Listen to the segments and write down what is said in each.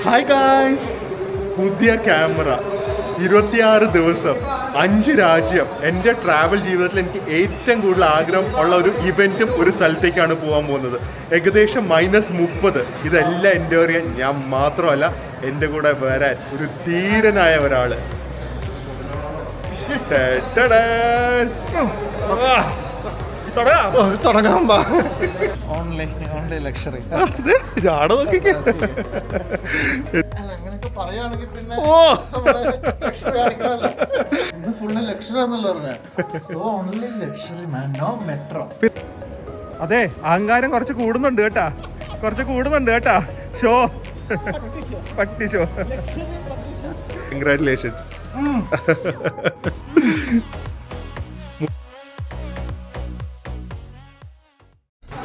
Hi guys, പുതിയ camera, 26 ദിവസം, 5 രാജ്യം. എൻ്റെ ട്രാവൽ ജീവിതത്തിൽ എനിക്ക് ഏറ്റവും കൂടുതൽ ആഗ്രഹം ഉള്ള ഒരു ഇവൻറ്റും ഒരു സ്ഥലത്തേക്കാണ് പോകാൻ പോകുന്നത്. ഏകദേശം -30. ഇതെല്ലാം എൻജോയ് ചെയ്യാൻ ഞാൻ മാത്രമല്ല, എൻ്റെ കൂടെ വരാൻ ഒരു ധീരനായ ഒരാൾ. തുടങ്ങാൻ ഓൺലൈൻ ലക്ഷറി ജാട നോക്കിക്കേ. അങ്ങനെയൊക്കെ പറയുകയാണെങ്കിൽ പിന്നെ ഫുള്ള് ലക്ഷറി എന്നല്ല പറഞ്ഞ online luxury man, no metro. അതെ, അഹങ്കാരം കുറച്ച് കൂടുന്നുണ്ട് കേട്ടാ, ഷോ പട്ടി show. Congratulations.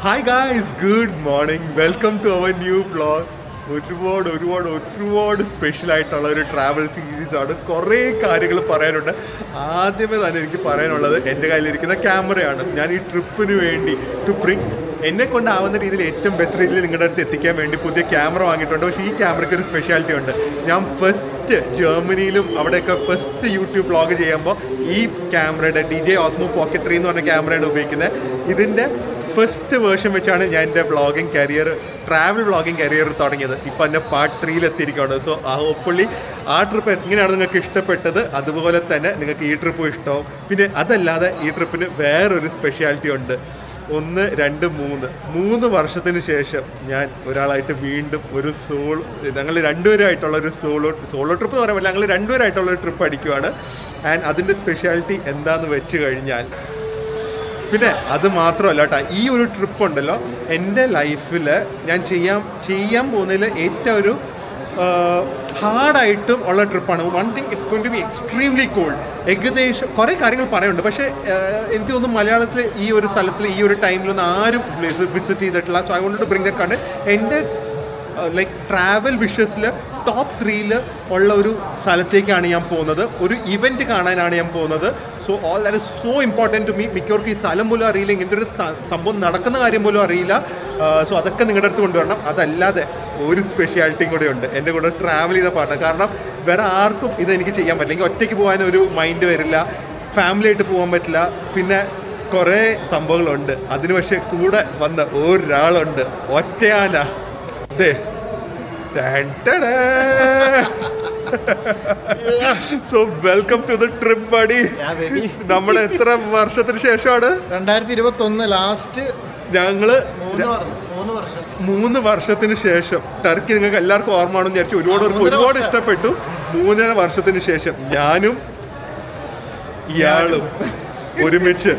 Hi guys, good morning, welcome to our new vlog. ഒരുപാട് സ്പെഷ്യൽ ആയിട്ടുള്ള ഒരു ട്രാവൽ സീരീസാണ്. കുറേ കാര്യങ്ങൾ പറയാനുണ്ട്. ആദ്യമേ തന്നെ എനിക്ക് പറയാനുള്ളത് എൻ്റെ കയ്യിലിരിക്കുന്ന ക്യാമറയാണ്. ഞാൻ ഈ ട്രിപ്പിന് വേണ്ടി എന്നെ കൊണ്ടാവുന്ന രീതിയിൽ ഏറ്റവും ബെസ്റ്റ് രീതിയിൽ നിങ്ങളുടെ അടുത്ത് എത്തിക്കാൻ വേണ്ടി പുതിയ ക്യാമറ വാങ്ങിയിട്ടുണ്ട്. പക്ഷേ ഈ ക്യാമറയ്ക്ക് ഒരു സ്പെഷ്യാലിറ്റി ഉണ്ട്. ഞാൻ ഫസ്റ്റ് ജർമ്മനിയിലും അവിടെയൊക്കെ ഫസ്റ്റ് യൂട്യൂബ് വ്ളോഗ് ചെയ്യുമ്പോൾ ഈ ക്യാമറയുടെ DJI Osmo Pocket 3 എന്ന് പറഞ്ഞ ക്യാമറയാണ് ഉപയോഗിക്കുന്നത്. ഇതിൻ്റെ ഫസ്റ്റ് വേർഷൻ വെച്ചാണ് ഞാൻ എൻ്റെ ട്രാവൽ വ്ളോഗിങ് കരിയർ തുടങ്ങിയത്. ഇപ്പം എൻ്റെ പാർട്ട് 3 എത്തിയിരിക്കുകയാണ്. സോ ഹോപ്പ്ഫുള്ളി ആ ട്രിപ്പ് എങ്ങനെയാണ് നിങ്ങൾക്ക് ഇഷ്ടപ്പെട്ടത്, അതുപോലെ തന്നെ നിങ്ങൾക്ക് ഈ ട്രിപ്പും ഇഷ്ടമാവും. പിന്നെ അതല്ലാതെ ഈ ട്രിപ്പിന് വേറൊരു സ്പെഷ്യാലിറ്റി ഉണ്ട്. 1, 2, 3 വർഷത്തിന് ശേഷം ഞാൻ ഒരാളായിട്ട് വീണ്ടും ഒരു ഞങ്ങൾ രണ്ടുപേരായിട്ടുള്ള ഒരു സോളോ ട്രിപ്പ് എന്ന് പറയാൻ പറ്റില്ല, ഞങ്ങൾ രണ്ടുപേരായിട്ടുള്ള ഒരു ട്രിപ്പ് അടിക്കുവാണ്. ആൻഡ് അതിൻ്റെ സ്പെഷ്യാലിറ്റി എന്താണെന്ന് വെച്ച് കഴിഞ്ഞാൽ, പിന്നെ അത് മാത്രമല്ല കേട്ടോ, ഈ ഒരു ട്രിപ്പ് ഉണ്ടല്ലോ എൻ്റെ ലൈഫിൽ ഞാൻ ചെയ്യാൻ പോകുന്നതിൽ ഏറ്റവും ഒരു ഹാർഡായിട്ടും ഉള്ള ട്രിപ്പാണ്. One thing, it's going to be extremely cold. ഏകദേശം കുറേ കാര്യങ്ങൾ പറയുന്നുണ്ട്, പക്ഷേ എനിക്ക് തോന്നുന്നു മലയാളത്തിൽ ഈ ഒരു സ്ഥലത്തിൽ ഈ ഒരു ടൈമിലൊന്നും ആരും വിസിറ്റ് ചെയ്തിട്ടില്ല. So I want to bring that content. എൻ്റെ ലൈക്ക് ട്രാവൽ വിഷസിൽ ടോപ്പ് 3 ഉള്ള ഒരു സ്ഥലത്തേക്കാണ് ഞാൻ പോകുന്നത്. ഒരു ഇവൻറ്റ് കാണാനാണ് ഞാൻ പോകുന്നത്. So all that is so important to me. മിക്കവർക്ക് ഈ സ്ഥലം പോലും അറിയില്ല, ഇങ്ങനത്തെ ഒരു സംഭവം നടക്കുന്ന കാര്യം പോലും അറിയില്ല. സോ അതൊക്കെ നിങ്ങളുടെ അടുത്ത് കൊണ്ടുവരണം. അതല്ലാതെ ഒരു സ്പെഷ്യാലിറ്റിയും കൂടെ ഉണ്ട് എൻ്റെ കൂടെ ട്രാവൽ ചെയ്ത പാർട്ട്ണർ. കാരണം വേറെ ആർക്കും ഇതെനിക്ക് ചെയ്യാൻ പറ്റില്ല. എനിക്ക് ഒറ്റയ്ക്ക് പോകാനൊരു മൈൻഡ് വരില്ല, ഫാമിലി ആയിട്ട് പോകാൻ പറ്റില്ല, പിന്നെ കുറേ സംഭവങ്ങളുണ്ട്. അതിന് പക്ഷേ കൂടെ വന്ന ഒരാളുണ്ട്, ഒറ്റയാന. So welcome to the trip buddy. നമ്മൾ എത്ര വർഷത്തിന് ശേഷമാണ്? 2021 ലാസ്റ്റ് ഞങ്ങള് 3 വർഷത്തിന് ശേഷം ടർക്കി. നിങ്ങൾക്ക് എല്ലാവർക്കും ഓർമ്മ ആണെന്ന് വിചാരിച്ചു. ഒരുപാട് ഇഷ്ടപ്പെട്ടു. 3.5 വർഷത്തിന് ശേഷം ഞാനും ഇയാളും ഒരുമിച്ച്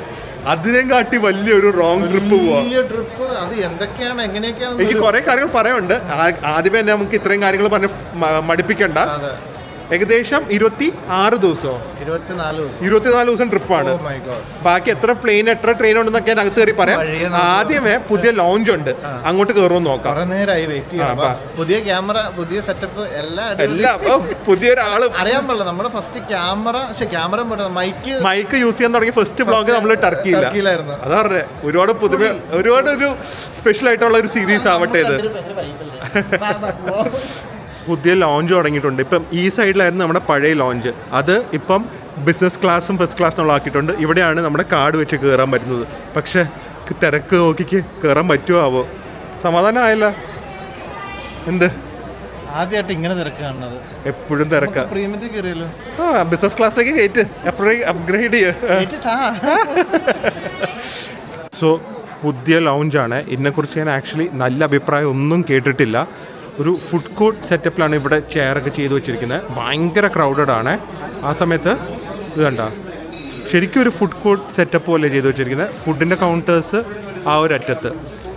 അതിനെ കാട്ടി വലിയൊരു റോങ് ട്രിപ്പ് പോവാം. എനിക്ക് കുറെ കാര്യങ്ങൾ പറയാനുണ്ട്. ആദ്യമേ തന്നെ നമുക്ക് ഇത്രയും കാര്യങ്ങൾ പറഞ്ഞ് മടുപ്പിക്കണ്ട. ഏകദേശം 24 ദിവസം ട്രിപ്പാണ്. ബാക്കി എത്ര ട്രെയിൻ ഉണ്ടെന്നൊക്കെ ഞാൻ അകത്ത് കയറി പറയാം. ആദ്യമേ പുതിയ ലോഞ്ച് ഉണ്ട്, അങ്ങോട്ട് കയറുമെന്ന് നോക്കാം. പുതിയ ക്യാമറ, പുതിയ സെറ്റപ്പ്, എല്ലാം പുതിയൊരാളും അറിയാൻ പാടില്ല. നമ്മുടെ ഫസ്റ്റ് ക്യാമറ മൈക്ക് യൂസ് ചെയ്യാൻ തുടങ്ങി ഫസ്റ്റ് വ്ളോഗ് നമ്മൾ ടർക്കിയിലായിരുന്നു. അതാ പറഞ്ഞേ, ഒരുപാട് ഒരു സ്പെഷ്യൽ ആയിട്ടുള്ള ഒരു സീരീസ് ആവട്ടെ ഇത്. പുതിയ ലോഞ്ച് തുടങ്ങിയിട്ടുണ്ട്. ഇപ്പം ഈ സൈഡിലായിരുന്നു നമ്മുടെ പഴയ ലോഞ്ച്. അത് ഇപ്പം ബിസിനസ് ക്ലാസ്സും ഫസ്റ്റ് ക്ലാസ്സും ആക്കിയിട്ടുണ്ട്. ഇവിടെയാണ് നമ്മുടെ കാർഡ് വെച്ച് കയറാൻ പറ്റുന്നത്. പക്ഷേ തിരക്ക് നോക്കിക്ക് കയറാൻ പറ്റുമോ ആവോ? സമാധാനമായല്ല. എന്ത് ആദ്യമായിട്ട് ഇങ്ങനെ തിരക്ക് കാണുന്നത്? എപ്പോഴും തിരക്കാ. ബിസിനസ് ക്ലാസ്സിലേക്ക് കയറ്റ്, എപ്പോഴും അപ്ഗ്രേഡ് ചെയ്യുക. സോ പുതിയ ലോഞ്ചാണ്. ഇതിനെക്കുറിച്ച് ഞാൻ ആക്ച്വലി നല്ല അഭിപ്രായം ഒന്നും കേട്ടിട്ടില്ല. ഒരു ഫുഡ് കോർട്ട് സെറ്റപ്പിലാണ് ഇവിടെ ചെയറൊക്കെ ചെയ്ത് വെച്ചിരിക്കുന്നത്. ഭയങ്കര ക്രൗഡഡ് ആണ്. ആ സമയത്ത് ഇത് കണ്ട, ശരിക്കും ഒരു ഫുഡ് കോർട്ട് സെറ്റപ്പ് പോലെ ചെയ്ത് വെച്ചിരിക്കുന്നത്. ഫുഡിൻ്റെ കൗണ്ടേഴ്സ് ആ ഒരു അറ്റത്ത്.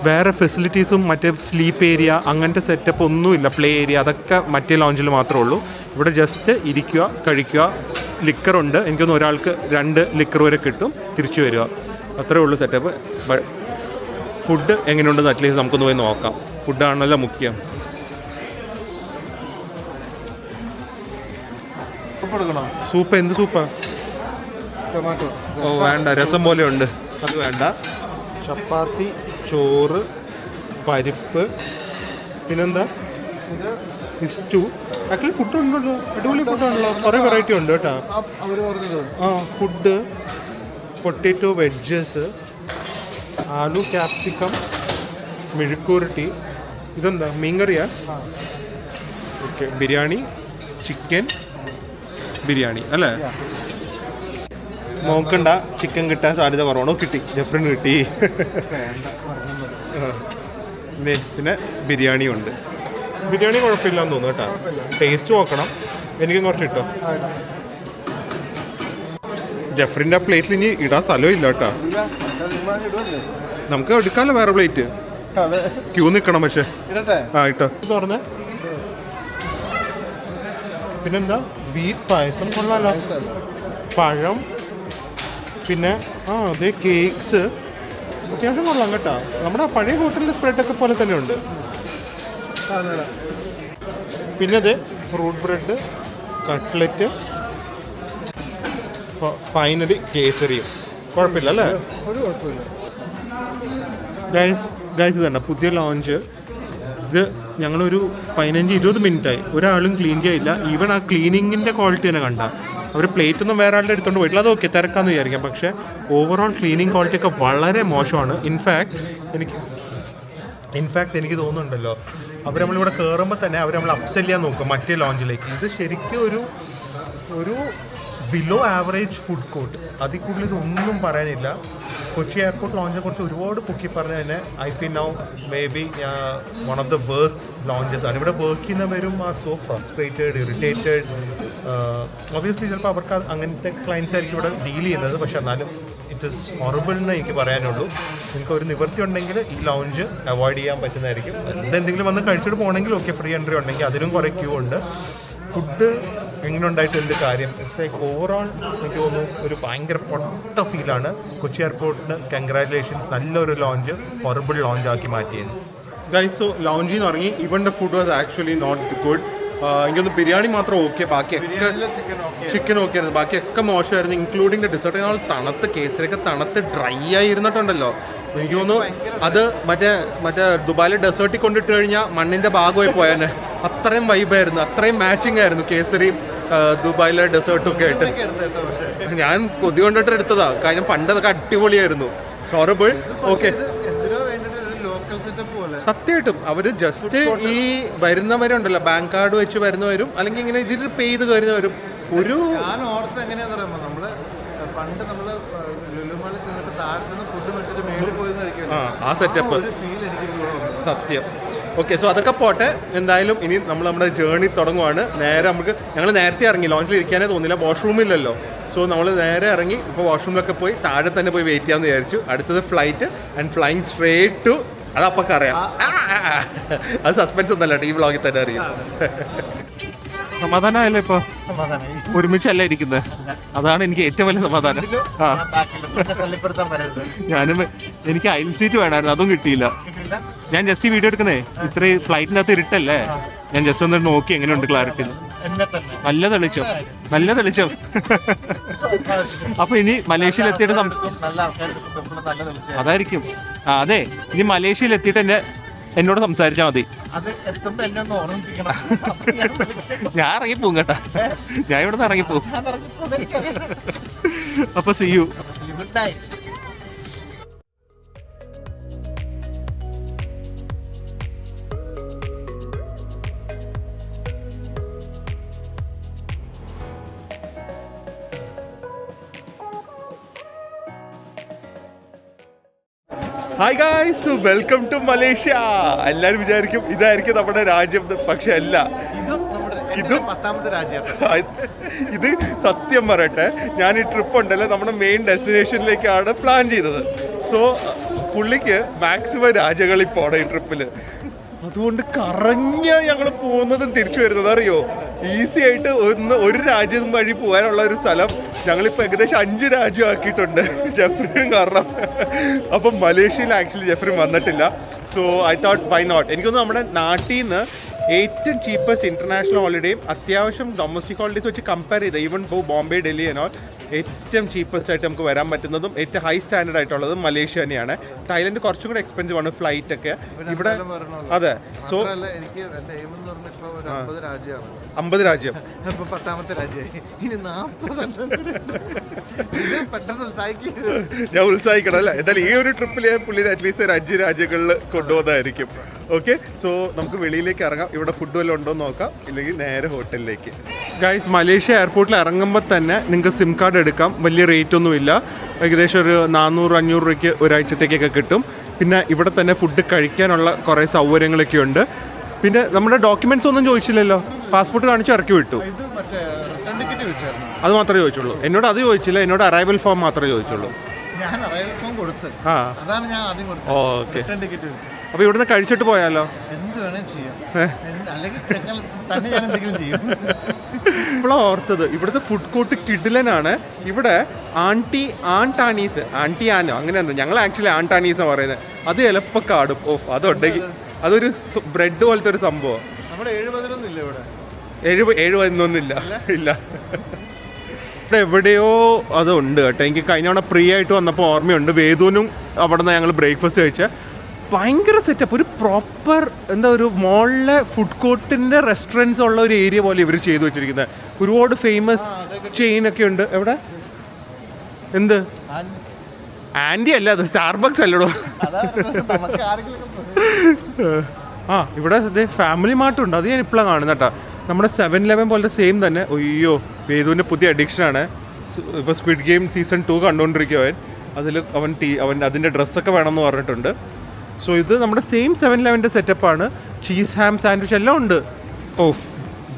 വേറെ ഫെസിലിറ്റീസും മറ്റേ സ്ലീപ്പ് ഏരിയ അങ്ങനത്തെ സെറ്റപ്പ് ഒന്നുമില്ല. പ്ലേ ഏരിയ അതൊക്കെ മറ്റേ ലോഞ്ചിൽ മാത്രമേ ഉള്ളൂ. ഇവിടെ ജസ്റ്റ് ഇരിക്കുക, കഴിക്കുക. ലിക്കറുണ്ട്, എനിക്കൊന്ന് ഒരാൾക്ക് 2 ലിക്കർ വരെ കിട്ടും, തിരിച്ചു വരിക. അത്രേ ഉള്ളൂ സെറ്റപ്പ്. ഫുഡ് എങ്ങനെയുണ്ടെന്ന് അറ്റ്ലീസ്റ്റ് നമുക്കൊന്ന് പോയി നോക്കാം. ഫുഡാണല്ലോ മുഖ്യം. സൂപ്പ്? എന്ത് സൂപ്പാ? ഓ വേണ്ട, രസം പോലെ ഉണ്ട്, അത് വേണ്ട. ചപ്പാത്തി, ചോറ്, പരിപ്പ്, പിന്നെന്താ ഇസ്റ്റു ആക്ച്വലി ഫുഡ് ഉണ്ടല്ലോ, അടിപൊളി ഫുഡാണല്ലോ, കുറേ വെറൈറ്റി ഉണ്ട് കേട്ടോ. അവർ പറഞ്ഞത് food potato wedges, aloo capsicum, മെഴുക്കൂരട്ടി, ഇതെന്താ മീൻകറിയാ? ഓക്കെ, ബിരിയാണി, ചിക്കൻ ബിരിയാണി അല്ലേ? നോക്കണ്ട, ചിക്കൻ കിട്ടാൻ സാധ്യത കുറവാണോ? കിട്ടി, ജെഫ്രിന് കിട്ടി. പിന്നെ ബിരിയാണി ഉണ്ട്. ബിരിയാണി കുഴപ്പമില്ലാന്ന് തോന്നുന്നു കേട്ടോ, ടേസ്റ്റ് നോക്കണം. എനിക്കും കുറച്ച് ഇട്ടോ. ജെഫ്രിൻ്റെ പ്ലേറ്റിൽ ഇനി ഇടാൻ സ്ഥലമില്ല കേട്ടോ. നമുക്ക് എടുക്കാമല്ലോ വേറെ പ്ലേറ്റ്. ക്യൂ നിൽക്കണം പക്ഷേ. ഇട്ടോ തുറന്നേ. പിന്നെന്താ, വീറ്റ് പായസം കൊള്ളാലോ, പഴം, പിന്നെ അതേ കേക്ക്സ് അത്യാവശ്യം കൊള്ളാം കേട്ടോ. നമ്മുടെ പഴയ ഹോട്ടലിൻ്റെ സ്പ്രെഡൊക്കെ പോലെ തന്നെ ഉണ്ട്. പിന്നെ അതെ ഫ്രൂട്ട് ബ്രെഡ്, കട്ട്ലറ്റ്, ഫൈനലി കേസരിയും. കുഴപ്പമില്ല അല്ലേ? ഒരു കുഴപ്പമില്ല. ഗൈസ് ഇതണ്ട പുതിയ ലോഞ്ച്. ഇത് ഞങ്ങളൊരു 15-20 മിനിറ്റായി ഒരാളും ക്ലീൻ ചെയ്യില്ല. ഈവൻ ആ ക്ലീനിങ്ങിൻ്റെ ക്വാളിറ്റി തന്നെ കണ്ട. അവർ പ്ലേറ്റ് ഒന്നും വേറെ ആളുടെ എടുത്തുകൊണ്ട് പോയിട്ടില്ല. അത് ഓക്കെ, തിരക്കാന്ന് വിചാരിക്കാം. പക്ഷേ ഓവറോൾ ക്ലീനിങ് ക്വാളിറ്റി ഒക്കെ വളരെ മോശമാണ്. ഇൻഫാക്ട് എനിക്ക് തോന്നുന്നുണ്ടല്ലോ, അവർ നമ്മളിവിടെ കയറുമ്പോൾ തന്നെ അവർ നമ്മൾ അപ്സെല് ചെയ്യാൻ നോക്കും മറ്റേ ലോഞ്ചിലേക്ക്. ഇത് ശരിക്കും ഒരു ബിലോ ആവറേജ് ഫുഡ് കോർട്ട്. അതിൽ കൂടുതൽ ഇതൊന്നും പറയാനില്ല. കൊച്ചി എയർപോർട്ട് ലോഞ്ചിനെ കുറിച്ച് ഒരുപാട് പൊക്കി പറഞ്ഞ തന്നെ I feel now may be one of the worst lounges ആണ്. ഇവിടെ വർക്ക് ചെയ്യുന്നവരും are so frustrated, irritated. Obviously ചിലപ്പോൾ അവർക്ക് അങ്ങനത്തെ ക്ലയൻസ് ആയിരിക്കും ഇവിടെ ഡീൽ ചെയ്യുന്നത്. പക്ഷെ എന്നാലും ഇറ്റ് ഇസ് ഹൊറിബിൾ എന്ന് എനിക്ക് പറയാനുള്ളൂ. നിങ്ങൾക്ക് ഒരു നിവൃത്തി ഉണ്ടെങ്കിൽ ഈ ലോഞ്ച് അവോയ്ഡ് ചെയ്യാൻ പറ്റുന്നതായിരിക്കും. എന്തെങ്കിലും വന്ന് കഴിച്ചിട്ട് പോകണമെങ്കിൽ ഓക്കെ, ഫ്രീ എൻട്രി ഉണ്ടെങ്കിൽ അതിനും കുറേ ക്യൂ ഉണ്ട്. ഫുഡ് എങ്ങനെ ഉണ്ടായിട്ടുണ്ട് കാര്യം. ഇറ്റ്സ് ലൈക്ക് ഓവറോൾ എനിക്ക് തോന്നുന്നു ഒരു ഭയങ്കര പൊട്ട ഫീലാണ്. കൊച്ചി എയർപോർട്ടിന് കൺഗ്രാറ്റുലേഷൻസ്, നല്ലൊരു ലോഞ്ച് ഹൊറിബിൾ ലോഞ്ച് ആക്കി മാറ്റിയത്. ഗൈസ്, സോ ലോഞ്ചിൽ നിന്ന് ഇറങ്ങി. ഇവൻ്റെ food was actually not good. എനിക്കൊന്ന് ബിരിയാണി മാത്രം ഓക്കെ, ബാക്കിയൊക്കെ ചിക്കൻ ഓക്കെ ആയിരുന്നു, ബാക്കിയൊക്കെ മോശമായിരുന്നു. Including the dessert. ഞങ്ങൾ തണുത്ത് കേസരിയൊക്കെ തണുത്ത് ഡ്രൈ ആയി ഇരുന്നിട്ടുണ്ടല്ലോ. എനിക്ക് തോന്നുന്നു അത് മറ്റേ ദുബായിലെ ഡെസേർട്ടിൽ കൊണ്ടിട്ട് കഴിഞ്ഞാൽ മണ്ണിൻ്റെ ഭാഗമായി പോയാൽ അത്രയും വൈബായിരുന്നു, അത്രയും മാച്ചിങ് ആയിരുന്നു കേസരിയും ദുബായിലെ ഡെസേർട്ടും ഒക്കെ ആയിട്ട്. ഞാൻ കൊതി കൊണ്ടിട്ട് എടുത്തതാ, കാരണം പണ്ടതൊക്കെ അടിപൊളിയായിരുന്നു. ഹൊറിബിൾ. ഓക്കെ, സത്യമായിട്ടും അവർ ജസ്റ്റ് ഈ വരുന്നവരുണ്ടല്ലോ, ബാങ്ക് കാർഡ് വെച്ച് വരുന്നവരും അല്ലെങ്കിൽ ഇങ്ങനെ ഇതിൽ പേ ചെയ്ത് വരുന്നവരും ഒരു ഞാൻ ഓർത്ത് എങ്ങനെയാന്ന് പറയുമ്പോൾ നമ്മള് പണ്ട് നമ്മള് ലുലുമാളിൽ ചെന്നിട്ട് താഴത്തുനിന്ന് ഫുഡ് മേടിച്ചിട്ട് മേളിൽ പോയി കഴിക്കും. ആ സെറ്റപ്പ് സത്യം. ഓക്കെ, സോ അതൊക്കെ പോട്ടെ. എന്തായാലും ഇനി നമ്മൾ നമ്മുടെ ജേർണി തുടങ്ങുവാണ്. ഞങ്ങൾ നേരത്തെ ഇറങ്ങി, ലോഞ്ചിൽ ഇരിക്കാനേ തോന്നില്ല, വാഷ്റൂമില്ലല്ലോ. സോ നമ്മൾ നേരെ ഇറങ്ങി ഇപ്പോൾ വാഷ്റൂമിലൊക്കെ പോയി താഴെ തന്നെ പോയി വെയിറ്റ് ചെയ്യാമെന്ന് വിചാരിച്ചു. അടുത്തത് flight and flying straight to, അതപ്പൊക്കെ അറിയാം. അത് സസ്പെൻസ് ഒന്നല്ല, ഈ വ്ളോഗിൽ തന്നെ അറിയാം. സമാധാനമല്ലേ ഇപ്പൊ? ഒരുമിച്ചല്ല ഇരിക്കുന്നത്, അതാണ് എനിക്ക് ഏറ്റവും വലിയ സമാധാനം. എനിക്ക് അയൽ സീറ്റ് വേണമായിരുന്നു, അതും കിട്ടിയില്ല. ഞാൻ ജസ്റ്റ് ഈ വീഡിയോ എടുക്കുന്നേ, ഇത്രയും ഫ്ലൈറ്റിനകത്ത് ഇരുട്ടല്ലേ, ഞാൻ ജസ്റ്റ് ഒന്ന് നോക്കി എങ്ങനെയുണ്ട് ക്ലാരിറ്റി. നല്ല തെളിച്ചം. അപ്പൊ ഇനി മലേഷ്യയിൽ എത്തിയിട്ട് അതായിരിക്കും. അതെ, ഇനി മലേഷ്യയിൽ എത്തിയിട്ട് എന്നോട് സംസാരിച്ചാൽ മതി. ഞാൻ ഇറങ്ങിപ്പോവും കേട്ടാ, ഞാൻ ഇവിടെ നിന്ന് ഇറങ്ങിപ്പോവും. അപ്പൊ see you. Hi guys, welcome to Malaysia. എല്ലാവരും വിചാരിക്കും ഇതായിരിക്കും നമ്മുടെ രാജ്യം, പക്ഷെ അല്ല. ഇത് 10ാമത്തെ രാജ്യമാണ്. ഇത് സത്യം പറയട്ടെ, ഞാൻ ഈ ട്രിപ്പ് ഉണ്ടല്ലോ നമ്മുടെ മെയിൻ ഡെസ്റ്റിനേഷനിലേക്കാണ് പ്ലാൻ ചെയ്തത്. സോ പുള്ളിക്ക് മാക്സിമം രാജ്യങ്ങളിൽ പോകണം ഈ ട്രിപ്പിൽ. അതുകൊണ്ട് കറങ്ങ ഞങ്ങൾ പോകുന്നതും തിരിച്ചു വരുന്നത് അറിയോ. ഈസി ആയിട്ട് ഒരു രാജ്യം വഴി പോകാനുള്ള ഒരു സ്ഥലം ഞങ്ങളിപ്പോൾ ഏകദേശം 5 രാജ്യം ആക്കിയിട്ടുണ്ട് ജെഫ്രിയും കാരണം. അപ്പം മലേഷ്യയിൽ ആക്ച്വലി ജെഫ്രി വന്നിട്ടില്ല. So I thought why not. എനിക്കൊന്ന് നമ്മുടെ നാട്ടിൽ നിന്ന് ഏറ്റവും ചീപ്പസ്റ്റ് ഇൻ്റർനാഷണൽ ഹോളിഡേയും അത്യാവശ്യം ഡൊമസ്റ്റിക് ഹോളിഡേസ് വെച്ച് കമ്പയർ ചെയ്ത്, ഈവൻ ബോംബെ, ഡൽഹി എന്നോ ഏറ്റവും ചീപ്പസ്റ്റ് ആയിട്ട് നമുക്ക് വരാൻ പറ്റുന്നതും ഏറ്റവും ഹൈ സ്റ്റാൻഡേർഡ് ആയിട്ടുള്ളതും മലേഷ്യ തന്നെയാണ്. തായ്ലൻഡ് കുറച്ചും കൂടെ എക്സ്പെൻസീവ് ആണ് ഫ്ലൈറ്റ് ഒക്കെ. ഇവിടെ അതെ. സോ എനിക്ക് എൻ്റെ എയിം എന്ന് പറഞ്ഞാൽ ഇപ്പോൾ ഒരു 50 രാജ്യമാണ്. 50 രാജ്യം ഇപ്പോൾ 10ാമത്തെ രാജ്യമായി. ഇനി 40 പെട്ടെന്ന് ഞാൻ ഉത്സാഹിക്കണം അല്ലേ. എന്തായാലും ഈ ഒരു ട്രിപ്പിൽ ഞാൻ പുള്ളി അറ്റ്ലീസ്റ്റ് ഒരു 5 രാജ്യങ്ങളിൽ കൊണ്ടുപോകുന്നതായിരിക്കും. ഓക്കെ, സോ നമുക്ക് വെളിയിലേക്ക് ഇറങ്ങാം. ഇവിടെ ഫുഡ് വല്ലതും ഉണ്ടോ എന്ന് നോക്കാം, ഇല്ലെങ്കിൽ നേരെ ഹോട്ടലിലേക്ക്. ഗൈസ്, മലേഷ്യ എയർപോർട്ടിൽ ഇറങ്ങുമ്പോൾ തന്നെ നിങ്ങൾക്ക് സിം കാർഡ് എടുക്കാം. വലിയ റേറ്റ് ഒന്നുമില്ല. ഏകദേശം ഒരു 400-500 രൂപയ്ക്ക് ഒരാഴ്ചത്തേക്കൊക്കെ കിട്ടും. പിന്നെ ഇവിടെ തന്നെ ഫുഡ് കഴിക്കാനുള്ള കുറേ സൗകര്യങ്ങളൊക്കെ ഉണ്ട്. പിന്നെ നമ്മുടെ ഡോക്യുമെന്റ്സ് ഒന്നും ചോദിച്ചില്ലല്ലോ. പാസ്പോർട്ട് കാണിച്ച് ഇറക്കി വിട്ടു. അത് മാത്രമേ ചോദിച്ചുള്ളൂ. എന്നോട് അത് ചോദിച്ചില്ല. എന്നോട് അറൈവൽ ഫോം മാത്രമേ ചോദിച്ചുള്ളൂ. ഞാൻ അറൈവൽ ഫോം കൊടുത്ത്. അതാണ് ഞാൻ ആദ്യം കൊടുത്തത്. ഓക്കെ, അപ്പോൾ ഇവിടുന്ന് കഴിച്ചിട്ട് പോയാലോ? എന്ത് വേണേലും ചെയ്യാം. അല്ലെങ്കിൽ തന്നെ ഞാൻ എന്തെങ്കിലും ചെയ്യും. ഇപ്പോഴാണ് ഓർത്തത്, ഇവിടുത്തെ ഫുഡ് കോർട്ട് കിഡിലനാണ്. ഇവിടെ ആൻടാനീസ് അങ്ങനെ എന്താ, ഞങ്ങൾ ആക്ച്വലി ആൻടാനീസാണ് പറയുന്നത്. അത് എലപ്പക്കാടും. അതുണ്ടെങ്കിൽ അതൊരു ബ്രെഡ് പോലത്തെ ഒരു സംഭവം. നമ്മുടെ 70 ഇല്ല ഇവിടെ. 70 ഇല്ല. ഇവിടെ എവിടെയോ അതുണ്ട് കേട്ടോ. എനിക്ക് കഴിഞ്ഞ തവണ ഫ്രീ ആയിട്ട് വന്നപ്പോൾ ഓർമ്മയുണ്ട്. വേദുവിനും അവിടെ നിന്ന് ഞങ്ങൾ ബ്രേക്ക്ഫാസ്റ്റ് കഴിച്ച ഭയങ്കര സെറ്റപ്പ്. ഒരു പ്രോപ്പർ എന്താ, ഒരു മോളിലെ ഫുഡ് കോർട്ടിൻ്റെ റെസ്റ്റോറൻറ്റ്സ് ഉള്ള ഒരു ഏരിയ പോലെ ഇവർ ചെയ്തു വെച്ചിരിക്കുന്നത്. ഒരുപാട് ഫേമസ് ചെയിനൊക്കെ ഉണ്ട്. എവിടെ എന്ത് ആൻറ്റി അല്ല, അത് സ്റ്റാർബക്സ് അല്ലടോ. ഇവിടെ ഫാമിലി മാർട്ടുണ്ട്. അത് ഞാൻ ഇപ്പോഴാണ് കാണുന്നത് കേട്ടോ. നമ്മുടെ 7-Eleven പോലത്തെ സെയിം തന്നെ. അയ്യോ, വേദുവിൻ്റെ പുതിയ അഡിക്ഷനാണ്. ഇപ്പോൾ സ്ക്വിഡ് ഗെയിം സീസൺ 2 കണ്ടുകൊണ്ടിരിക്കും അവൻ. അതിൽ അവൻ അതിൻ്റെ ഡ്രസ്സൊക്കെ വേണമെന്ന് പറഞ്ഞിട്ടുണ്ട്. സോ ഇത് നമ്മുടെ സെയിം 7-Eleven സെറ്റപ്പാണ്. ചീസ് ഹാം സാൻഡ്വിച്ച് എല്ലാം ഉണ്ട്.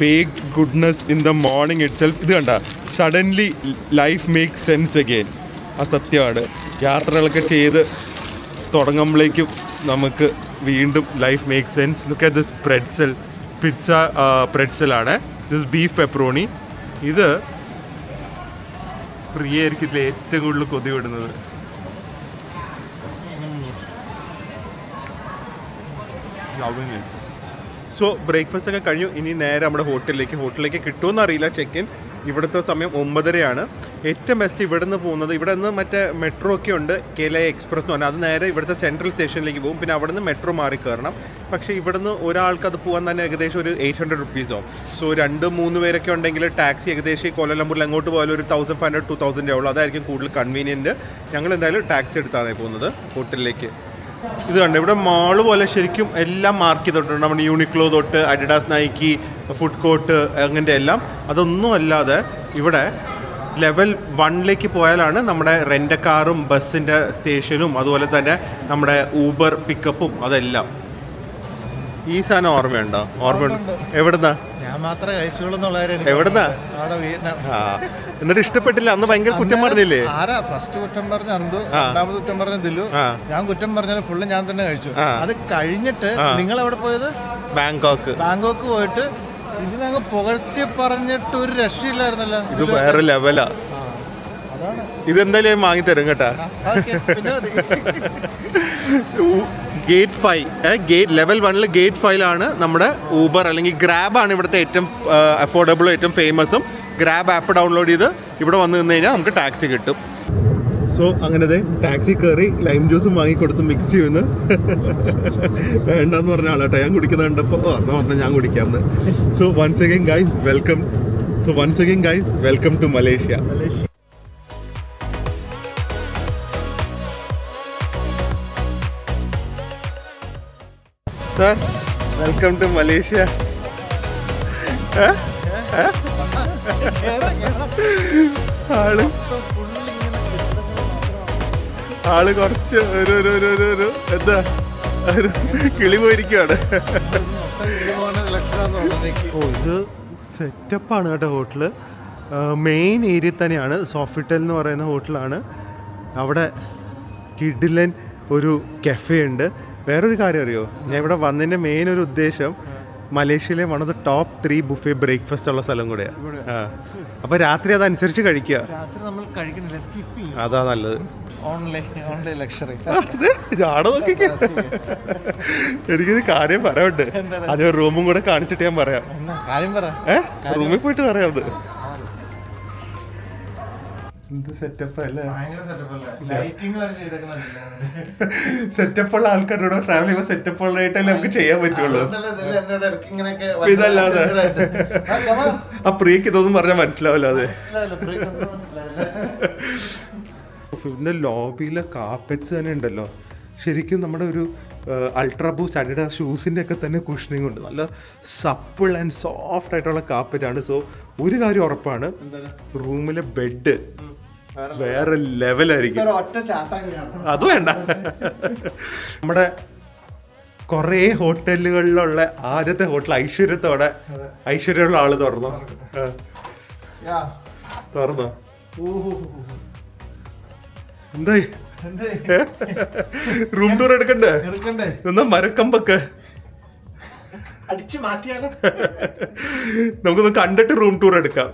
Baked goodness in the morning itself. ഇത് കണ്ട, suddenly life make sense again. ആ സത്യമാണ്. യാത്രകളൊക്കെ ചെയ്ത് തുടങ്ങുമ്പോഴേക്കും നമുക്ക് വീണ്ടും life make sense. Look at this pretzel. Pizza പ്രെറ്റ്സലാണ്. This beef pepperoni. ഇത് പ്രിയായിരിക്കും ഇതിൽ ഏറ്റവും കൂടുതൽ കൊതി വിടുന്നത്. സോ ബ്രേക്ക്ഫാസ്റ്റ് ഒക്കെ കഴിഞ്ഞു. ഇനി നേരെ നമ്മുടെ ഹോട്ടലിലേക്ക് കിട്ടുമെന്ന് അറിയില്ല. ചെക്ക് ഇൻ ഇവിടുത്തെ സമയം 9:30 ഏറ്റവും ബെസ്റ്റ് ഇവിടെ നിന്ന് പോകുന്നത്, ഇവിടെ നിന്ന് മറ്റേ മെട്രോ ഒക്കെ ഉണ്ട്, KLIA എക്സ്പ്രസ് എന്ന് പറഞ്ഞാൽ. അത് നേരെ ഇവിടുത്തെ സെൻട്രൽ സ്റ്റേഷനിലേക്ക് പോകും. പിന്നെ അവിടെ നിന്ന് മെട്രോ മാറി കയറണം. പക്ഷേ ഇവിടെ നിന്ന് ഒരാൾക്ക് അത് പോകാൻ തന്നെ ഏകദേശം ഒരു 800 rupees ആവും. സോ 2-3 പേരൊക്കെ ഉണ്ടെങ്കിൽ ടാക്സി ഏകദേശം കോലാലംപൂരിൽ അങ്ങോട്ട് പോയാലും ഒരു 1500-2000 ആവുള്ളൂ. അതായിരിക്കും കൂടുതൽ കൺവീനിയൻറ്റ്. ഞങ്ങൾ എന്തായാലും ടാക്സി എടുത്താണ് പോകുന്നത് ഹോട്ടലിലേക്ക്. ഇത് കണ്ട് ഇവിടെ മാള് പോലെ ശരിക്കും എല്ലാം മാർക്ക് ചെയ്തിട്ടുണ്ട്. നമ്മുടെ യൂണിക്ലോ തൊട്ട് അഡിഡാസ്, നൈക്കി, ഫുഡ് കോർട്ട് അങ്ങനത്തെ എല്ലാം. അതൊന്നും അല്ലാതെ ഇവിടെ ലെവൽ 1 പോയാലാണ് നമ്മുടെ റെൻ്റ് കാറും ബസ്സിൻ്റെ സ്റ്റേഷനും അതുപോലെ തന്നെ നമ്മുടെ ഊബർ പിക്കപ്പും അതെല്ലാം. ഈ സാധനം ഓർമ്മയുണ്ടോ? ഓർമ്മയുണ്ട്. എവിടുന്നാ? ഞാൻ മാത്രമേ കഴിച്ചോളൂ. എവിടുന്നാ? എന്നിട്ട് ഇഷ്ടപ്പെട്ടില്ല? അന്ന് ഭയങ്കര കുറ്റം പറഞ്ഞില്ലേ? ആരാ ഫസ്റ്റ് കുറ്റം പറഞ്ഞ അന്തു, രണ്ടാമത് കുറ്റം പറഞ്ഞ ദില്ലു. ഞാൻ കുറ്റം പറഞ്ഞാൽ ഫുള്ള് ഞാൻ തന്നെ കഴിച്ചു. അത് കഴിഞ്ഞിട്ട് നിങ്ങൾ എവിടെ പോയത്? ബാങ്കോക്ക് പോയിട്ട് ഇതിനങ്ങ് പുകഴ്ത്തി പറഞ്ഞിട്ട് ഒരു രക്ഷയില്ലായിരുന്നല്ലോ. ഇത് വേറെ ലെവലാ. ഇതെന്തായാലും വാങ്ങിത്തരും കേട്ടാ. ഗേറ്റ് 5 ലെവൽ 1 ഗേറ്റ് 5 നമ്മുടെ ഊബർ അല്ലെങ്കിൽ ഗ്രാബ് ആണ് ഇവിടുത്തെ ഏറ്റവും അഫോർഡബിളും ഏറ്റവും ഫേമസും. ഗ്രാബ് ആപ്പ് ഡൗൺലോഡ് ചെയ്ത് ഇവിടെ വന്ന് നിന്ന് കഴിഞ്ഞാൽ നമുക്ക് ടാക്സി കിട്ടും. സോ അങ്ങനത്തെ ടാക്സി കയറി ലൈം ജ്യൂസും വാങ്ങിക്കൊടുത്ത് മിക്സ് ചെയ്യുന്നു. വേണ്ടെന്ന് പറഞ്ഞ ആളാട്ടെ, ഞാൻ കുടിക്കുന്നത് കണ്ടപ്പോൾ എന്ന് പറഞ്ഞാൽ ഞാൻ കുടിക്കാമെന്ന്. So once again guys welcome to Malaysia. Sir, welcome to Malaysia. ആള് കുറച്ച് ഒരു എന്താ ഒരു കിളി പോയിരിക്കുകയാണ്. ഇത് സെറ്റപ്പാണ് കേട്ടോ ഹോട്ടല്. മെയിൻ ഏരിയ തന്നെയാണ്. സോഫിറ്റൽ എന്ന് പറയുന്ന ഹോട്ടലാണ്. അവിടെ കിഡിലൻ ഒരു കഫേ ഉണ്ട്. വേറൊരു കാര്യം അറിയോ, ഞാൻ ഇവിടെ വന്നതിൻ്റെ മെയിൻ ഒരു ഉദ്ദേശം മലേഷ്യയിലെ one of the top 3 buffet breakfast ഉള്ള സ്ഥലം കൂടെയാണ്. അപ്പോൾ രാത്രി അതനുസരിച്ച് കഴിക്കുക. അതാ നല്ലത്. എനിക്കിത് കാര്യം പറയാനുണ്ട്. അത് റൂമും കൂടെ കാണിച്ചിട്ട് ഞാൻ പറയാം. റൂമിൽ പോയിട്ട് പറയാം. അത് എന്ത് സെറ്റപ്പ് അല്ലേ? ഭയങ്കര സെറ്റപ്പ് അല്ലേ? ലൈറ്റിംഗ് വരെ ചെയ്തേക്കുന്നില്ല. സെറ്റപ്പ് ഉള്ള ആൾക്കാരോട് ട്രാവൽ ചെയ്യുമ്പോൾ സെറ്റപ്പ് ഉള്ളതായിട്ടല്ലേ നമുക്ക് ചെയ്യാൻ പറ്റുള്ളൂ. ഇതല്ലാതെ ആ പ്രിയക്ക് ഇതൊന്നും പറഞ്ഞാൽ മനസ്സിലാവില്ല. അതെ, പിന്നെ ലോബിയിലെ കാർപ്പറ്റ്സ് തന്നെ ഉണ്ടല്ലോ, ശരിക്കും നമ്മുടെ ഒരു അൾട്രാ ബൂസ്റ്റ് അഡിഡാസ് ഷൂസിൻ്റെ ഒക്കെ തന്നെ കുഷനിങ് ഉണ്ട്. നല്ല സപ്പിൾ ആൻഡ് സോഫ്റ്റ് ആയിട്ടുള്ള കാർപ്പറ്റാണ്. സോ ഒരു കാര്യം ഉറപ്പാണ്, റൂമിലെ ബെഡ് വേറെ ലെവലായിരിക്കും. അത് വേണ്ട, നമ്മുടെ കുറേ ഹോട്ടലുകളിലുള്ള ആദ്യത്തെ ഹോട്ടൽ ഐശ്വര്യമുള്ള ആള് തുറന്നോ? എന്തായി, റൂം ടൂർ എടുക്കണ്ടേ? എന്നാ മരക്കമ്പൊക്കെ അടിച്ചു മാറ്റിയാലോ? നമുക്കൊന്ന് കണ്ടിട്ട് റൂം ടൂർ എടുക്കാം.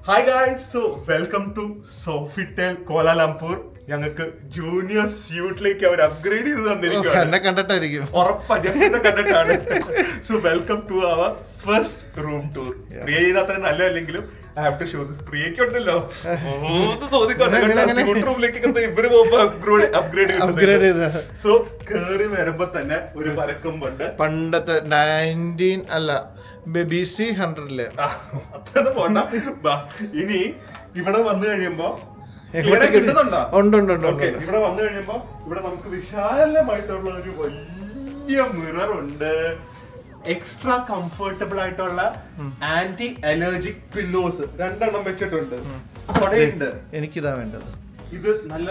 Hi guys, so welcome to Sofitel Kuala Lumpur. ഞങ്ങൾക്ക് ജൂനിയർ സ്യൂട്ടിലേക്ക് അവർ അപ്ഗ്രേഡ് ചെയ്ത് തന്നിരിക്കുകയാണ്. എന്നെ കണ്ടിട്ടായിരിക്കും, ഉറപ്പാ ജെഫിനെ കണ്ടിട്ടാണ്. So welcome to our first room tour. Priya ചെയ്ത് അത്രയും നല്ലതല്ലെങ്കിലും I have to show this. പ്രിയക്കുണ്ടല്ലോ റൂമിലേക്ക് ഇവര് പോകുമ്പോ അപ്ഗ്രേഡ് ചെയ്ത്. സോ കേറി വരുമ്പോ തന്നെ ഒരു മരക്കമ്പുണ്ട്. പണ്ടത്തെ 19 അല്ല BC 100 അത്രയൊന്നും പോണ്ട. ഇനി ഇവിടെ വന്നു കഴിയുമ്പോ കിട്ടുന്നുണ്ടോ? ഇവിടെ വന്നു കഴിയുമ്പോ ഇവിടെ നമുക്ക് വിശാലമായിട്ടുള്ള ഒരു വലിയ മിറർ ഉണ്ട്. എക്സ്ട്രാ കംഫർട്ടബിൾ ആയിട്ടുള്ള ആന്റി അലർജിക് പില്ലോസ് 2 വെച്ചിട്ടുണ്ട്. കൊടയുണ്ട്. എനിക്കിതാ വേണ്ടത്. ഇത് നല്ല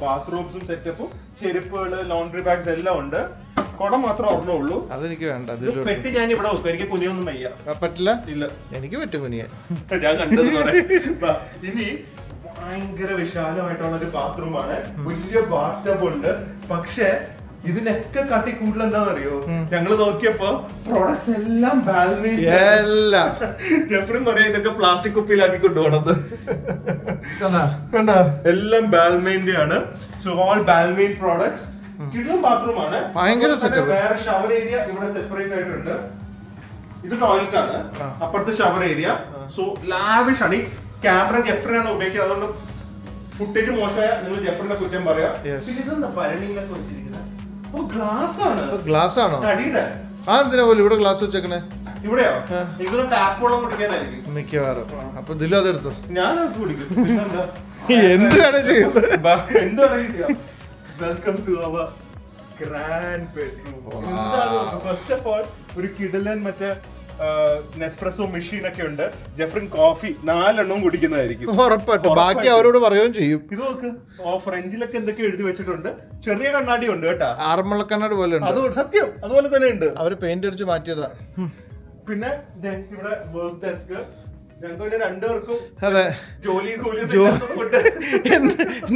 ബാത്റൂംസും സെറ്റപ്പും ചെരുപ്പുകള് ലോണ്ടറി ബാഗ്സ് എല്ലാം ഉണ്ട്. കൊട മാത്രമേ ഓർമ്മയുള്ളൂ. അതെനിക്ക് വേണ്ട. പെട്ടി ഞാൻ ഇവിടെ വെക്കും, എനിക്ക് കുനിയൊന്നും വയ്യ. പറ്റില്ല. ഇല്ല, എനിക്ക് പറ്റും കുനിയാൻ. ഞാൻ കണ്ടത്. ഇനി ഭയങ്കര വിശാലമായിട്ടുള്ള ഒരു ബാത്റൂമാണ്. വലിയ ബാത്ടബ് ഉണ്ട്. പക്ഷെ ഇതിനൊക്കെ കാട്ടി കൂടുതൽ എന്താണെന്നറിയോ, ഞങ്ങള് നോക്കിയപ്പോ പ്രോഡക്ട്സ് എല്ലാം ബാൽമെയിൻ. ജെഫ്രി പറയാ ഇതൊക്കെ പ്ലാസ്റ്റിക് കുപ്പിയിലാക്കി കൊണ്ടുപോകണത്. എല്ലാം ബാൽമെയിന്റെ ആണ്. So all Balmain products. കിട്ടുന്ന ബാത്റൂം ആണ്. വേറെ ഷവർ ഏരിയ ഇവിടെ സെപ്പറേറ്റ് ആയിട്ടുണ്ട്. ഇത് ടോയ്ലറ്റ് ആണ്, അപ്പുറത്ത് ഷവർ ഏരിയ. സോ ലാവിഷ് ആണ്. ഈ ക്യാമറ ജെഫ്രിനാണ് ഉപയോഗിക്കുന്നത്, അതുകൊണ്ട് ഫുട്ടേജ് മോശമായ നിങ്ങൾ ജെഫ്രിനെ കുറ്റം പറയാം. പിന്നെ ഇതെന്താ ഭരണിയിലൊക്കെ വെച്ചിരിക്കുന്നത്? ഗ്ലാസ് ആണോ? ആ എന്തിനാ പോലും ഇവിടെ ഗ്ലാസ് വെച്ചേക്കണേ? ഇവിടെയോ? ഇതൊന്നും ടാപ്പ് വെള്ളം കുടിക്കാനായിരിക്കും മിക്കവാറും. അപ്പൊ ഇതിലും അതെടുത്തു. ഞാൻ കുടിക്കും. എന്താണ് ചെയ്യുന്നത്? Welcome to our grand bedroom. First of all ഒരു കിടിലൻ മറ്റേ നെസ്പ്രസോ മെഷീൻ ഒക്കെ ഉണ്ട്. ജെഫ്രിൻ കോഫി 4 കുടിക്കുന്നതായിരിക്കും ഉറപ്പായിട്ടും. ബാക്കി അവരോട് പറയുകയും ചെയ്യും. ഇത് നോക്ക്, ഫ്രഞ്ചിലൊക്കെ എന്തൊക്കെ എഴുതി വെച്ചിട്ടുണ്ട്. ചെറിയ കണ്ണാടി ഉണ്ട് കേട്ടാ, ആറന്മുള കണ്ണാടി പോലെ ഉണ്ട്. അത് സത്യം അതുപോലെ തന്നെ ഉണ്ട്. അവര് പെയിന്റ് അടിച്ച് മാറ്റിയതാ. പിന്നെ ഇവിടെ വർക്ക് ഡെസ്ക്. ഞങ്ങൾക്ക് 2 പേർക്കും അതെ ജോലി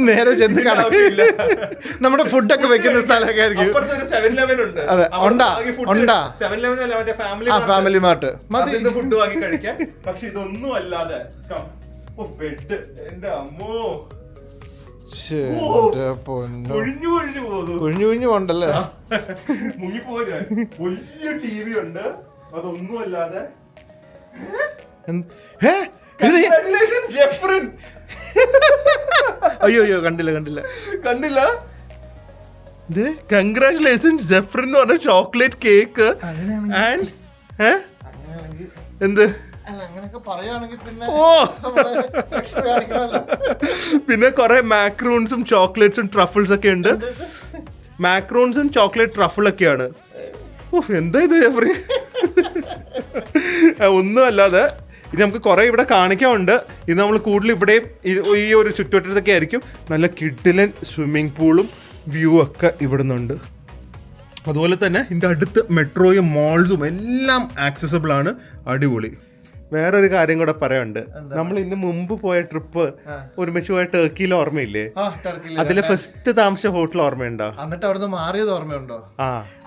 നേരെ ചെന്ന് കണക്കില്ല. നമ്മുടെ ഫുഡൊക്കെ വെക്കുന്ന സ്ഥലമൊക്കെ ആയിരിക്കും. അപ്പുറത്തൊരു 7-Eleven ഉണ്ട്. ഫാമിലി മാർട്ട് ഫുഡ് വാങ്ങി കഴിക്കാൻ. പക്ഷെ ഇതൊന്നും അല്ലാതെ ബെഡ്, എന്റെ അമ്മോ, കുഴിഞ്ഞു പോണ്ടല്ലേ, മുങ്ങിപ്പോരാ. വലിയ TV ഉണ്ട്. അതൊന്നും അല്ലാതെ അയ്യോ കണ്ടില്ല. കൺഗ്രാറ്റുലേഷൻസ് ജെഫ്രിൻ എന്ന് പറഞ്ഞ ചോക്ലേറ്റ് കേക്ക്. എന്ത് പിന്നെ കുറെ മാക്രൂൺസും ചോക്ലേറ്റ്സും ട്രഫിൾസ് ഒക്കെ ഉണ്ട്. മാക്രൂൺസും ചോക്ലേറ്റ് ട്രഫിളൊക്കെയാണ്. എന്താ ഇത് ജെഫ്രി? ഒന്നും അല്ലാതെ ഇത് നമുക്ക് കുറെ ഇവിടെ കാണിക്കാനുണ്ട്. ഇത് നമ്മൾ കൂടുതൽ ഇവിടെ ഈ ഒരു ചുറ്റുവട്ടത്തൊക്കെ ആയിരിക്കും. നല്ല കിഡിലൻ സ്വിമ്മിംഗ് പൂളും വ്യൂ ഒക്കെ ഇവിടെ നിന്നുണ്ട്. അതുപോലെ തന്നെ ഇതിൻ്റെ അടുത്ത് മെട്രോയും മോൾസും എല്ലാം ആക്സസിബിൾ ആണ്. അടിപൊളി. വേറൊരു കാര്യം കൂടെ പറയാനുണ്ട്. നമ്മൾ ഇന്ന് മുമ്പ് പോയ ട്രിപ്പ് ഒരുമിച്ച് പോയ ടർക്കിയിൽ ഓർമ്മയില്ലേ? അതിലെ ഫസ്റ്റ് താമസിച്ച ഹോട്ടൽ ഓർമ്മയുണ്ടോ? എന്നിട്ട് അവിടുന്ന് മാറിയത് ഓർമ്മയുണ്ടോ?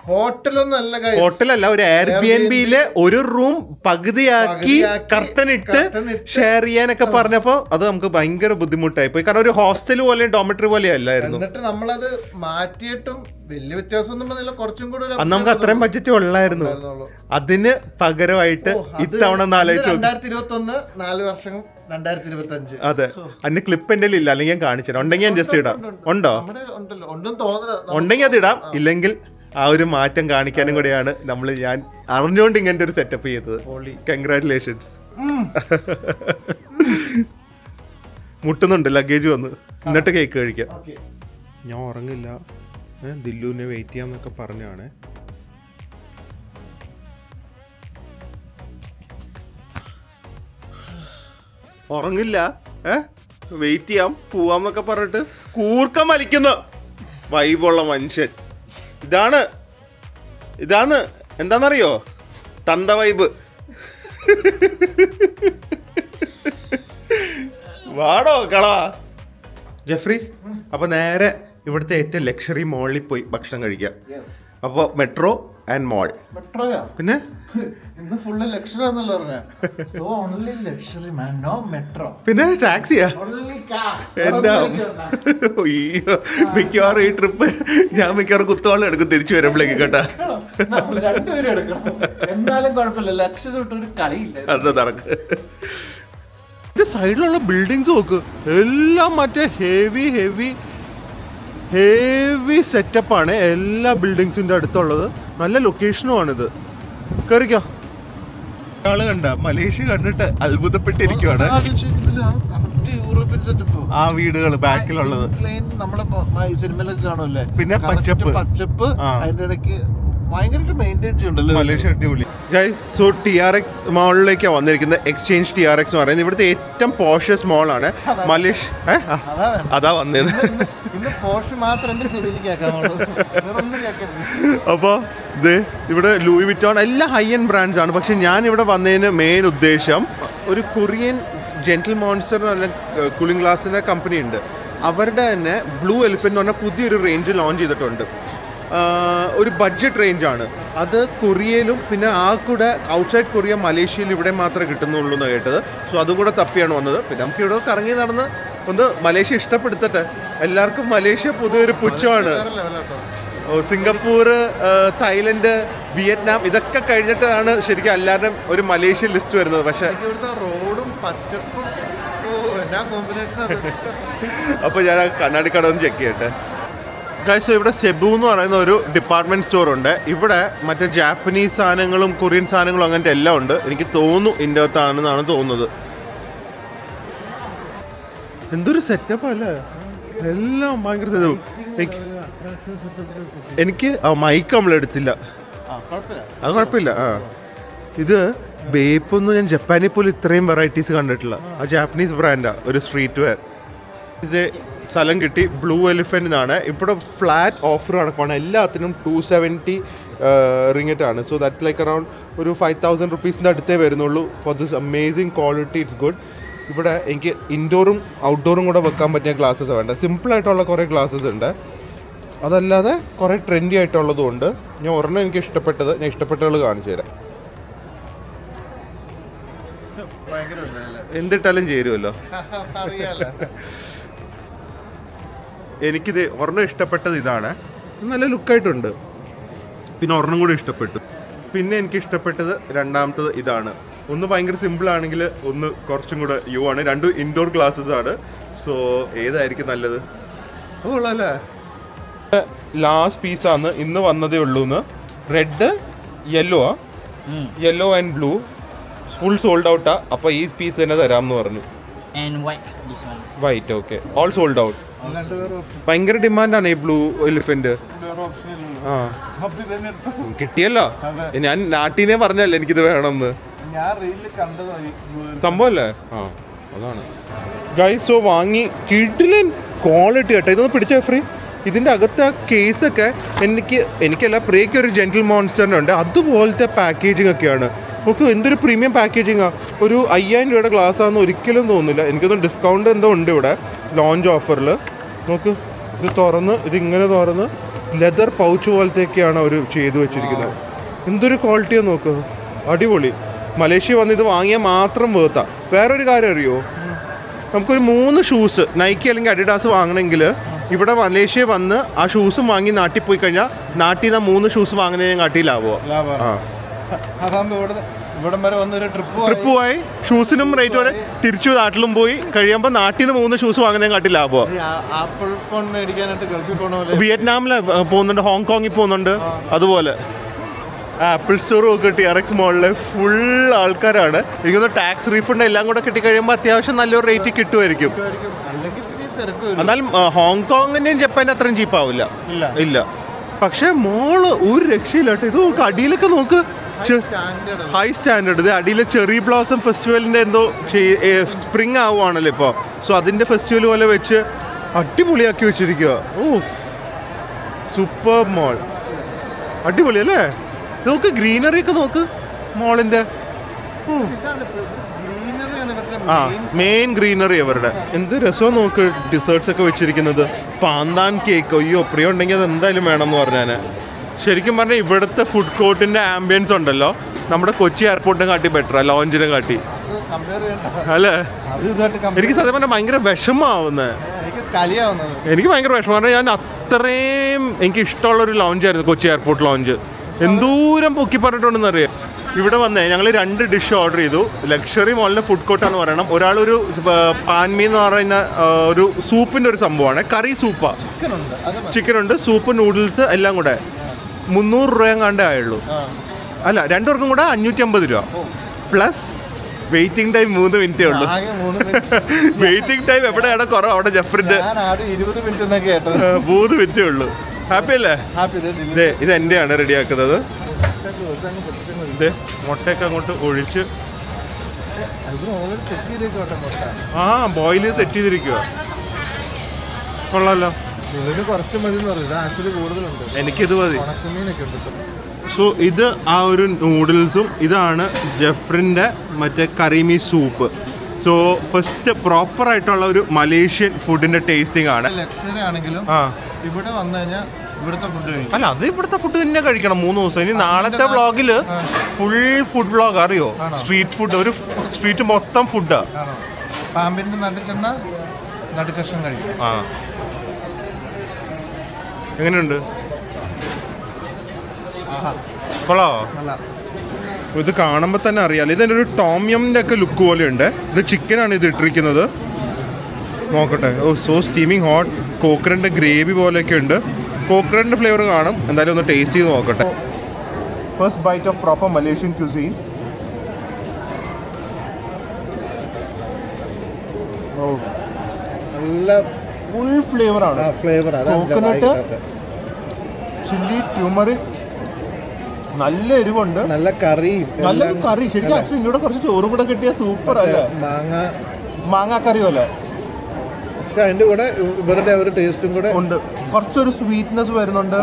ഹോട്ടലല്ല, ഒരു എയർബിഎൻബിയിലെ ഒരു റൂം പകുതിയാക്കി കർട്ടൻ ഇട്ട് ഷെയർ ചെയ്യാനൊക്കെ പറഞ്ഞപ്പോ അത് നമുക്ക് ഭയങ്കര ബുദ്ധിമുട്ടായി പോയി. കാരണം ഒരു ഹോസ്റ്റൽ പോലെ ഡോമിറ്ററി പോലെ അല്ലായിരുന്നു. എന്നിട്ട് നമ്മളത് മാറ്റിയിട്ടും വലിയ വ്യത്യാസമൊന്നും കുറച്ചും കൂടെ നമുക്ക് അത്രയും ബഡ്ജറ്റ് ഉള്ളായിരുന്നു. അതിന് പകരമായിട്ട് ഇത്തവണ 2021 4 വർഷം 2025. അതെ, അതിന്റെ ക്ലിപ്പ് എന്റെ ഇല്ല, അല്ലെങ്കിൽ ഞാൻ കാണിച്ചു ഉണ്ടെങ്കിൽ ഞാൻ ജസ്റ്റ് ഇടാം. ഉണ്ടോ? ഉണ്ടല്ലോ, ഉണ്ടെന്ന് തോന്നുന്നു. ഉണ്ടെങ്കിൽ അത് ഇടാം, ഇല്ലെങ്കിൽ ആ ഒരു മാറ്റം കാണിക്കാനും കൂടെയാണ് ഞാൻ അറിഞ്ഞുകൊണ്ട് ഇങ്ങനത്തെ ഒരു സെറ്റപ്പ് ചെയ്തത്. കൺഗ്രാറ്റുലേഷൻസ്. മുട്ടുന്നുണ്ട്, ലഗേജ് വന്ന്, എന്നിട്ട് കേക്ക് കഴിക്കാം. ഞാൻ ഉറങ്ങില്ല, ദില്ലുവിനെ വെയിറ്റ് ചെയ്യാന്നൊക്കെ പറഞ്ഞാണ്. ഉറങ്ങില്ല, വെയിറ്റ് ചെയ്യാം, പോവാന്നൊക്കെ പറഞ്ഞിട്ട് കൂർക്കം വലിക്കുന്ന വൈബുള്ള മനുഷ്യൻ. ഇതാണ് എന്താന്നറിയോ, തന്ത വൈബ്. വാടോ കളാ ജെഫ്രി. അപ്പൊ നേരെ ഇവിടുത്തെ ഏറ്റവും ലക്ഷറി മോളിൽ പോയി ഭക്ഷണം കഴിക്കാം. അപ്പോൾ മെട്രോ ആൻഡ് മോൾ. മെട്രോയാ? പിന്നെ ഇന്ന് ഫുള്ള് ലക്ഷറി ആണല്ലോ പറഞ്ഞ. So only luxury man, no metro. പിന്നെ ടാക്സിയാ? എന്താ മിക്കവാറും ഈ ട്രിപ്പ് ഞാൻ മിക്കവാറും കുത്തോളം എടുക്കും തിരിച്ചു വരുമ്പോഴേക്ക് കേട്ടാ. രണ്ടുപേരും എടുക്കണം, എന്നാലും കുഴപ്പമില്ല, ലക്ഷറി തൊട്ടൊരു കളിയില്ല. അത് നടക്ക്. ഇതിന്റെ സൈഡിലുള്ള ബിൽഡിങ്സ് നോക്ക്, എല്ലാം മറ്റേ ഹെവി സെറ്റപ്പാണ് എല്ലാ ബിൽഡിങ്സിന്റെ അടുത്തുള്ളത്. നല്ല ലൊക്കേഷനുമാണിത്. കയറിക്കോ. ആള് കണ്ട മലേഷ്യ കണ്ടിട്ട് അത്ഭുതപ്പെട്ടിരിക്കുവാണ്. യൂറോപ്യൻ സെറ്റപ്പ്, ആ വീടുകൾ ബാക്കിലുള്ളത് നമ്മളെ സിനിമയിലൊക്കെ കാണുമല്ലേ. പിന്നെ പച്ചപ്പ് അതിന്റെ ഇടയ്ക്ക് ഭയങ്കരമായിട്ട് മെയിൻറ്റെയിൻ ചെയ്യുന്നുണ്ടല്ലോ മലേഷ്യ. അടിപൊളി. സോ TRX മാളിലേക്കാണ് വന്നിരിക്കുന്നത്. എക്സ്ചേഞ്ച് TRX എന്ന് പറയുന്നത് ഇവിടുത്തെ ഏറ്റവും പോഷസ് മോളാണ് മലേഷ്യ. അതാ വന്നത്. അപ്പോൾ ഇവിടെ ലൂയി വിറ്റോൺ എല്ലാ ഹൈ എൻഡ് ബ്രാൻഡ്സ് ആണ്. പക്ഷെ ഞാൻ ഇവിടെ വന്നതിന് മെയിൻ ഉദ്ദേശം ഒരു കൊറിയൻ ജെന്റിൽ മോൺസ്റ്റർ എന്ന് പറഞ്ഞ കൂളിംഗ് ഗ്ലാസിൻ്റെ കമ്പനി ഉണ്ട്. അവരുടെ തന്നെ ബ്ലൂ എലിഫന്റ് എന്ന് പറഞ്ഞ പുതിയൊരു റേഞ്ച് ലോഞ്ച് ചെയ്തിട്ടുണ്ട്. ഒരു ബഡ്ജറ്റ് റേഞ്ചാണ് അത്. കൊറിയയിലും പിന്നെ ആ കൂടെ ഔട്ട്സൈഡ് കൊറിയ മലേഷ്യയിൽ ഇവിടെ മാത്രമേ കിട്ടുന്നുള്ളൂ എന്ന് കേട്ടത്. സോ അതും കൂടെ തപ്പിയാണ് വന്നത്. പിന്നെ നമുക്ക് ഇവിടെ കറങ്ങി നടന്ന് ഒന്ന് മലേഷ്യ ഇഷ്ടപ്പെടുത്തട്ടെ. എല്ലാവർക്കും മലേഷ്യ പൊതുവൊരു പുച്ഛമാണ്. സിംഗപ്പൂർ, തായ്ലൻഡ്, വിയറ്റ്നാം ഇതൊക്കെ കഴിഞ്ഞിട്ടാണ് ശരിക്കും എല്ലാവരുടെയും ഒരു മലേഷ്യ ലിസ്റ്റ് വരുന്നത്. പക്ഷേ റോഡും പച്ചപ്പും അപ്പോൾ ഞാൻ ആ കണ്ണാടി കട ഒന്ന് ചെക്ക് ചെയ്യട്ടെ. ഗൈസ്, ഇവിടെ സെബു എന്ന് പറയുന്ന ഒരു ഡിപ്പാർട്ട്മെന്റ് സ്റ്റോർ ഉണ്ട്. ഇവിടെ മറ്റേ ജാപ്പനീസ് സാധനങ്ങളും കൊറിയൻ സാധനങ്ങളും അങ്ങനത്തെ എല്ലാം ഉണ്ട്. എനിക്ക് തോന്നുന്നു ഇതിൻ്റെ അകത്താണെന്നാണ് തോന്നുന്നത്. എന്തൊരു സെറ്റപ്പ് അല്ലേ, എല്ലാം ഭയങ്കര. എനിക്ക് മൈക്ക് നമ്മൾ എടുത്തില്ല, അത് കുഴപ്പമില്ല. ഇത് ബേപ്പൊന്നും ഞാൻ ജപ്പാനിൽ പോലും ഇത്രയും വെറൈറ്റീസ് കണ്ടിട്ടില്ല. ആ ജാപ്പനീസ് ബ്രാൻഡാണ്, ഒരു സ്ട്രീറ്റ് വെയർ. സ്ഥലം കിട്ടി ബ്ലൂ എലിഫൻറ്റിനാണ്. ഇവിടെ ഫ്ലാറ്റ് ഓഫർ നടക്കുവാണ്. എല്ലാത്തിനും 270 റിംഗറ്റ് ആണ്. സോ ദാറ്റ് ലൈക്ക് അറൗണ്ട് ഒരു 5000 റുപ്പീസിൻ്റെ അടുത്തേ വരുന്നുള്ളൂ for this amazing quality. It's good. ഇവിടെ എനിക്ക് ഇൻഡോറും ഔട്ട്ഡോറും കൂടെ വെക്കാൻ പറ്റിയ ഗ്ലാസ്സസ് വേണ്ട. സിമ്പിളായിട്ടുള്ള കുറേ ഗ്ലാസ്സസ് ഉണ്ട്. അതല്ലാതെ കുറേ ട്രെൻഡി ആയിട്ടുള്ളതും ഉണ്ട്. ഞാൻ ഒരെണ്ണം എനിക്ക് ഇഷ്ടപ്പെട്ടത് ഞാൻ ഇഷ്ടപ്പെട്ടത് കാണിച്ചു തരാം. എന്തിട്ടാലും ചേരുമല്ലോ. എനിക്കിത് ഒരെണ്ണം ഇഷ്ടപ്പെട്ടത് ഇതാണ്. നല്ല ലുക്കായിട്ടുണ്ട്. പിന്നെ ഒരെണ്ണം കൂടി ഇഷ്ടപ്പെട്ടു. പിന്നെ എനിക്ക് ഇഷ്ടപ്പെട്ടത് രണ്ടാമത്തത് ഇതാണ്. ഒന്ന് ഭയങ്കര സിമ്പിൾ ആണെങ്കിൽ ഒന്ന് കുറച്ചും കൂടെ ആണ്. രണ്ടും ഇൻഡോർ ഗ്ലാസ്സസ് ആണ്. സോ ഏതായിരിക്കും നല്ലത്? കൊള്ളാല്ലേ. ലാസ്റ്റ് പീസാണ് ഇന്ന് വന്നതേ ഉള്ളൂന്ന്. Red yellow and blue full sold ഔട്ടാ. അപ്പോൾ ഈ പീസ് തന്നെ തരാമെന്ന് പറഞ്ഞു. White okay, all sold out. ഭയങ്കര ഡിമാൻഡാണ് ഈ ബ്ലൂ എലിഫന്റ്. ആ കിട്ടിയല്ലോ. ഞാൻ നാട്ടിനെ പറഞ്ഞല്ലേ എനിക്കിത് വേണമെന്ന്. സംഭവല്ലേ? ആ അതാണ് ഗൈസ്. സോ വാങ്ങി കിടിലൻ ക്വാളിറ്റി കേട്ടോ. ഇതൊന്ന് പിടിച്ച ഫ്രീ. ഇതിൻ്റെ അകത്ത് ആ കേസൊക്കെ എനിക്കല്ല പ്രിയയ്ക്ക് ഒരു ജെന്റിൽ മോൺസ്റ്ററിൻ്റെ ഉണ്ട്. അതുപോലത്തെ പാക്കേജിങ് ഒക്കെയാണ്. നോക്കൂ, എന്തൊരു പ്രീമിയം പാക്കേജിങ്ങാണ്. ഒരു 5000 രൂപയുടെ ഗ്ലാസ് ആണെന്ന് ഒരിക്കലും തോന്നില്ല. എനിക്കൊന്നും ഡിസ്കൗണ്ട് എന്തോ ഉണ്ട് ഇവിടെ ലോഞ്ച് ഓഫറിൽ. നോക്ക്, ഇതിങ്ങനെ തുറന്ന് ലെതർ പൗച്ച് പോലത്തെയൊക്കെയാണ് അവർ ചെയ്തു വെച്ചിരിക്കുന്നത്. എന്തൊരു ക്വാളിറ്റിയാണ് നോക്ക്, അടിപൊളി. മലേഷ്യ വന്ന് ഇത് വാങ്ങിയാൽ മാത്രം വേർത്താ. വേറൊരു കാര്യം അറിയോ, നമുക്കൊരു 3 ഷൂസ് നൈക്കി അല്ലെങ്കിൽ അഡിഡാസ് വാങ്ങണമെങ്കിൽ ഇവിടെ മലേഷ്യ വന്ന് ആ ഷൂസും വാങ്ങി നാട്ടിൽ പോയി കഴിഞ്ഞാൽ നാട്ടിൽ നിന്ന് 3 ഷൂസ് വാങ്ങുന്നതിനെ കാട്ടിലാവോ. ഇവിടം വരെ വന്നൊരു ട്രിപ്പ് പോയി ഷൂസിനും റേറ്റ് വരെ തിരിച്ചു നാട്ടിലും പോയി കഴിയുമ്പോൾ നാട്ടിൽ നിന്ന് 3 ഷൂസ് വാങ്ങുന്നതിനെ കാട്ടി ലാഭമോ. ആപ്പിൾ ഫോൺ മേടിക്കാനായിട്ട് ഗൾഫിൽ പോകണ പോലെ വിയറ്റ്നാമിൽ പോകുന്നുണ്ട്, ഹോങ്കോങ്ങിൽ പോകുന്നുണ്ട്. അതുപോലെ ആപ്പിൾ സ്റ്റോറും ഒക്കെ TRX മോളിൽ ഫുൾ ആൾക്കാരാണ്. എനിക്കൊന്ന് ടാക്സ് റീഫണ്ട് എല്ലാം കൂടെ കിട്ടിക്കഴിയുമ്പോൾ അത്യാവശ്യം നല്ലൊരു റേറ്റ് കിട്ടുമായിരിക്കും. എന്നാലും ഹോങ്കോങ്ങിൻ്റെയും ജപ്പാൻ്റെ അത്രയും ചീപ്പാവില്ല. ഇല്ല. പക്ഷേ മോള് ഒരു രക്ഷയില്ല കേട്ടോ. ഇത് നോക്ക്, അടിയിലൊക്കെ നോക്ക്, ഹൈ സ്റ്റാൻഡേർഡ്. ഇത് അടിയിൽ ചെറി ബ്ലോസം ഫെസ്റ്റിവലിൻ്റെ എന്തോ സ്പ്രിങ് ആവുകയാണല്ലോ ഇപ്പോൾ. സോ അതിൻ്റെ ഫെസ്റ്റിവൽ പോലെ വെച്ച് അടിപൊളിയാക്കി വെച്ചിരിക്കുക. ഓ സൂപ്പർ മോൾ, അടിപൊളി അല്ലേ. നോക്ക് ഗ്രീനറി ഒക്കെ നോക്ക് മോളിൻ്റെ. ആ മെയിൻ ഗ്രീനറി അവരുടെ. എന്ത് രസമാണ് നോക്ക്, ഡിസേർട്ട്സ് ഒക്കെ വെച്ചിരിക്കുന്നത്. പാന്താൻ കേക്ക്, അയ്യോ പ്രിയം ഉണ്ടെങ്കിൽ അത് എന്തായാലും വേണം എന്ന് പറഞ്ഞാൽ. ശരിക്കും പറഞ്ഞാൽ ഇവിടുത്തെ ഫുഡ് കോർട്ടിൻ്റെ ആംബിയൻസ് ഉണ്ടല്ലോ നമ്മുടെ കൊച്ചി എയർപോർട്ടിനെ കാട്ടി ബെറ്ററാണ്, ലോഞ്ചിനെ കാട്ടി അല്ലേ. എനിക്ക് സത്യം പറഞ്ഞാൽ ഭയങ്കര വിഷമാവുന്നത്. എനിക്ക് ഭയങ്കര വിഷമം പറഞ്ഞാൽ ഞാൻ അത്രയും എനിക്ക് ഇഷ്ടമുള്ളൊരു ലോഞ്ചായിരുന്നു കൊച്ചി എയർപോർട്ട് ലോഞ്ച്. എന്തോരം പൊക്കി പറഞ്ഞിട്ടുണ്ടെന്ന് അറിയാം. ഇവിടെ വന്നേ ഞങ്ങൾ 2 ഡിഷ് ഓർഡർ ചെയ്തു. ലക്ഷറി മോളിലെ ഫുഡ് കോർട്ടാന്ന് പറയണം. ഒരാളൊരു പാൻമീ എന്ന് പറയുന്ന ഒരു സൂപ്പിൻ്റെ ഒരു സംഭവമാണ്, കറി സൂപ്പാണ്. ചിക്കൻ ഉണ്ട്, സൂപ്പ്, നൂഡിൽസ് എല്ലാം കൂടെ 300 രൂപ കണ്ടേ ആയുള്ളൂ. അല്ല 2 പേർക്കും കൂടെ 550 രൂപ പ്ലസ് വെയിറ്റിംഗ് ടൈം 3 മിനിറ്റേ ഉള്ളൂ. വെയിറ്റിംഗ് ടൈം എവിടെയാണ് കുറവ്, അവിടെ ജഫറിന്റെ 3 മിനിറ്റേ ഉള്ളൂ. ഹാപ്പി അല്ലേ? ഇത് എൻ്റെയാണ് റെഡിയാക്കുന്നത്. ഇത് മുട്ടയൊക്കെ അങ്ങോട്ട് ഒഴിച്ച് ബോയിൽ സെറ്റ് ചെയ്തിരിക്കുക. കൊള്ളാലോ. കുറച്ച് മതി എന്ന് പറയുന്നത് ആക്ച്വലി കൂടുതലുണ്ട്. എനിക്കിത് മതി. സോ ഇത് ആ ഒരു നൂഡിൽസും ഇതാണ് ജഫ്രിൻ്റെ മറ്റേ കറിമീ സൂപ്പ്. സോ ഫസ്റ്റ് പ്രോപ്പർ ആയിട്ടുള്ള ഒരു മലേഷ്യൻ ഫുഡിന്റെ ടേസ്റ്റിംഗ് ആണ്. ലക്ഷറി ആണെങ്കിലും ഇവിടെ വന്നു കഴിഞ്ഞാൽ ഇവിടുത്തെ ഫുഡ് അല്ല, അത് ഇവിടുത്തെ ഫുഡ് തന്നെ കഴിക്കണം 3 ദിവസം. ഇനി നാളത്തെ വ്ളോഗില് ഫുൾ ഫുഡ് വ്ളോഗ് അറിയോ, സ്ട്രീറ്റ് ഫുഡ്. ഒരു സ്ട്രീറ്റ് മൊത്തം ഫുഡാ. പാമ്പിന്റെ നടുക്ക് ചെന്ന നടുക്കഷ്ണം കഴിക്കും. എങ്ങനെയുണ്ട്? കൊള്ളാവോ? ഇത് കാണുമ്പോൾ തന്നെ അറിയാലോ. ഇതിൻ്റെ ഒരു ടോംയമിൻ്റെ ഒക്കെ ലുക്ക് പോലെ ഉണ്ട്. ഇത് ചിക്കനാണ് ഇത് ഇട്ടിരിക്കുന്നത്. നോക്കട്ടെ. Oh so steaming hot. Coconut gravy പോലെയൊക്കെ ഉണ്ട്. കോക്കനട്ട് ഫ്ലേവർ കാണും. എന്തായാലും ഒന്ന് ടേസ്റ്റ് ചെയ്ത് നോക്കട്ടെ. First bite of proper Malaysian cuisine. ഓ നല്ല ഫുൾ ഫ്ലേവറാണ്. കോക്കനട്ട്, ചില്ലി, ട്യൂമറിക്, നല്ല എരിവുണ്ട്, നല്ല കറി, നല്ലൊരു കറി. ശരിക്കും ആക്ച്വലി ഇവിടെ കുറച്ച് ചോറും കൂടെ കിട്ടിയ സൂപ്പർ അല്ലേ. മാങ്ങാ കറി പോലെ. പക്ഷെ അതിന്റെ കൂടെ ഇവരുടെ ഒരു ടേസ്റ്റും കൂടെ ഉണ്ട്. കുറച്ചൊരു സ്വീറ്റ്നെസ് വരുന്നുണ്ട്.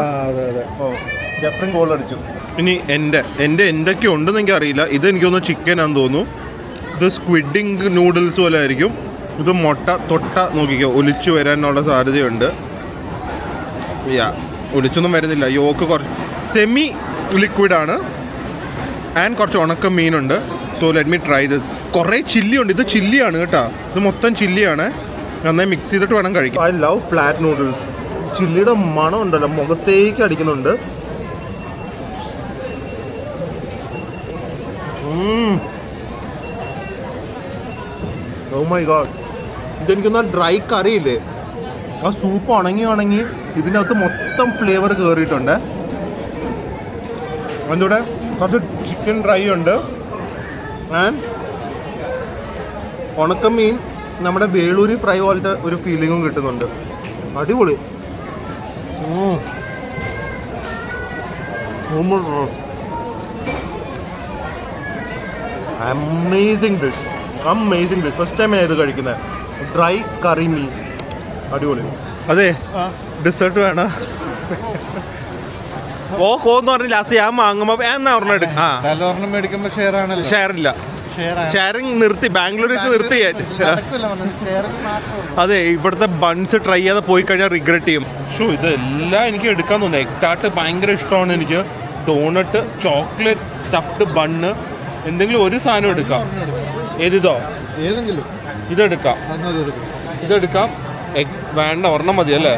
ഓ ജഫ്രിൻ ഗോൾ അടിച്ചു. ഇനി എന്തൊക്കെ ഉണ്ടെന്ന് എനിക്ക് അറിയില്ല. ഇത് എനിക്കൊന്ന് ചിക്കനാന്ന് തോന്നുന്നു. ഇത് സ്ക്വിഡിങ് നൂഡിൽസ് പോലെ ആയിരിക്കും. ഇത് മുട്ട തൊട്ട നോക്കിക്കോ, ഒലിച്ചു വരാനുള്ള സാധ്യതയുണ്ട്. ഒലിച്ചൊന്നും വരുന്നില്ല. യോക്ക് കുറച്ച് സെമി ലിക്വിഡാണ്. ആൻഡ് കുറച്ച് ഉണക്ക മീനുണ്ട്. So let me try this. കുറേ ചില്ലി ഉണ്ട്. ഇത് ചില്ലിയാണ് കേട്ടോ. ഇത് മൊത്തം ചില്ലിയാണ്. നന്നായി മിക്സ് ചെയ്തിട്ട് വേണം കഴിക്കാം. I love flat noodles. ചില്ലിയുടെ മണം ഉണ്ടല്ലോ, മുഖത്തേക്ക് അടിക്കുന്നുണ്ട്. Oh my god. ഇതെനിക്കൊന്ന് ഡ്രൈ കറിയില്ലേ, ആ സൂപ്പ് ഉണങ്ങി ഇതിനകത്ത് മൊത്തം ഫ്ലേവർ കയറിയിട്ടുണ്ട്. അതിൻ്റെ കൂടെ കുറച്ച് ചിക്കൻ ഡ്രൈ ഉണ്ട്. ആൻഡ് ഉണക്കമീൻ നമ്മുടെ വേളൂരി ഫ്രൈ പോലത്തെ ഒരു ഫീലിങ്ങും കിട്ടുന്നുണ്ട്. അടിപൊളി. Amazing dish. ഫസ്റ്റ് ടൈം ഞാൻ ഇത് കഴിക്കുന്നത്. ഡ്രൈ കറി മീൻ അടിപൊളി. അതെ, ഡെസേർട്ട് വേണം. കോന്ന് പറഞ്ഞ ലാസ്റ്റ് ഞാൻ വാങ്ങുമ്പോ എന്നാ ഒരെണ്ണം മേടിക്കുമ്പോ ഷെയർ ഇല്ല. ഷെയറിങ് നിർത്തി, ബാംഗ്ലൂരിൽ നിർത്തി. അതെ, ഇവിടുത്തെ ബൺസ് ട്രൈ ചെയ്യാതെ പോയി കഴിഞ്ഞാൽ റിഗ്രറ്റ് ചെയ്യും. ഇതെല്ലാം എനിക്ക് എടുക്കാൻ തോന്നുന്നു. എഗ് ടാർട്ട് ഭയങ്കര ഇഷ്ടമാണ് എനിക്ക്. ഡോണട്ട്, ചോക്ലേറ്റ് സ്റ്റഫ്ഡ് ബണ്ണ്, എന്തെങ്കിലും ഒരു സാധനം എടുക്കാം. ഏതിതോ ഏതെങ്കിലും ഇതെടുക്കാം. എഗ് വേണ്ട, ഒരെണ്ണം മതി അല്ലേ.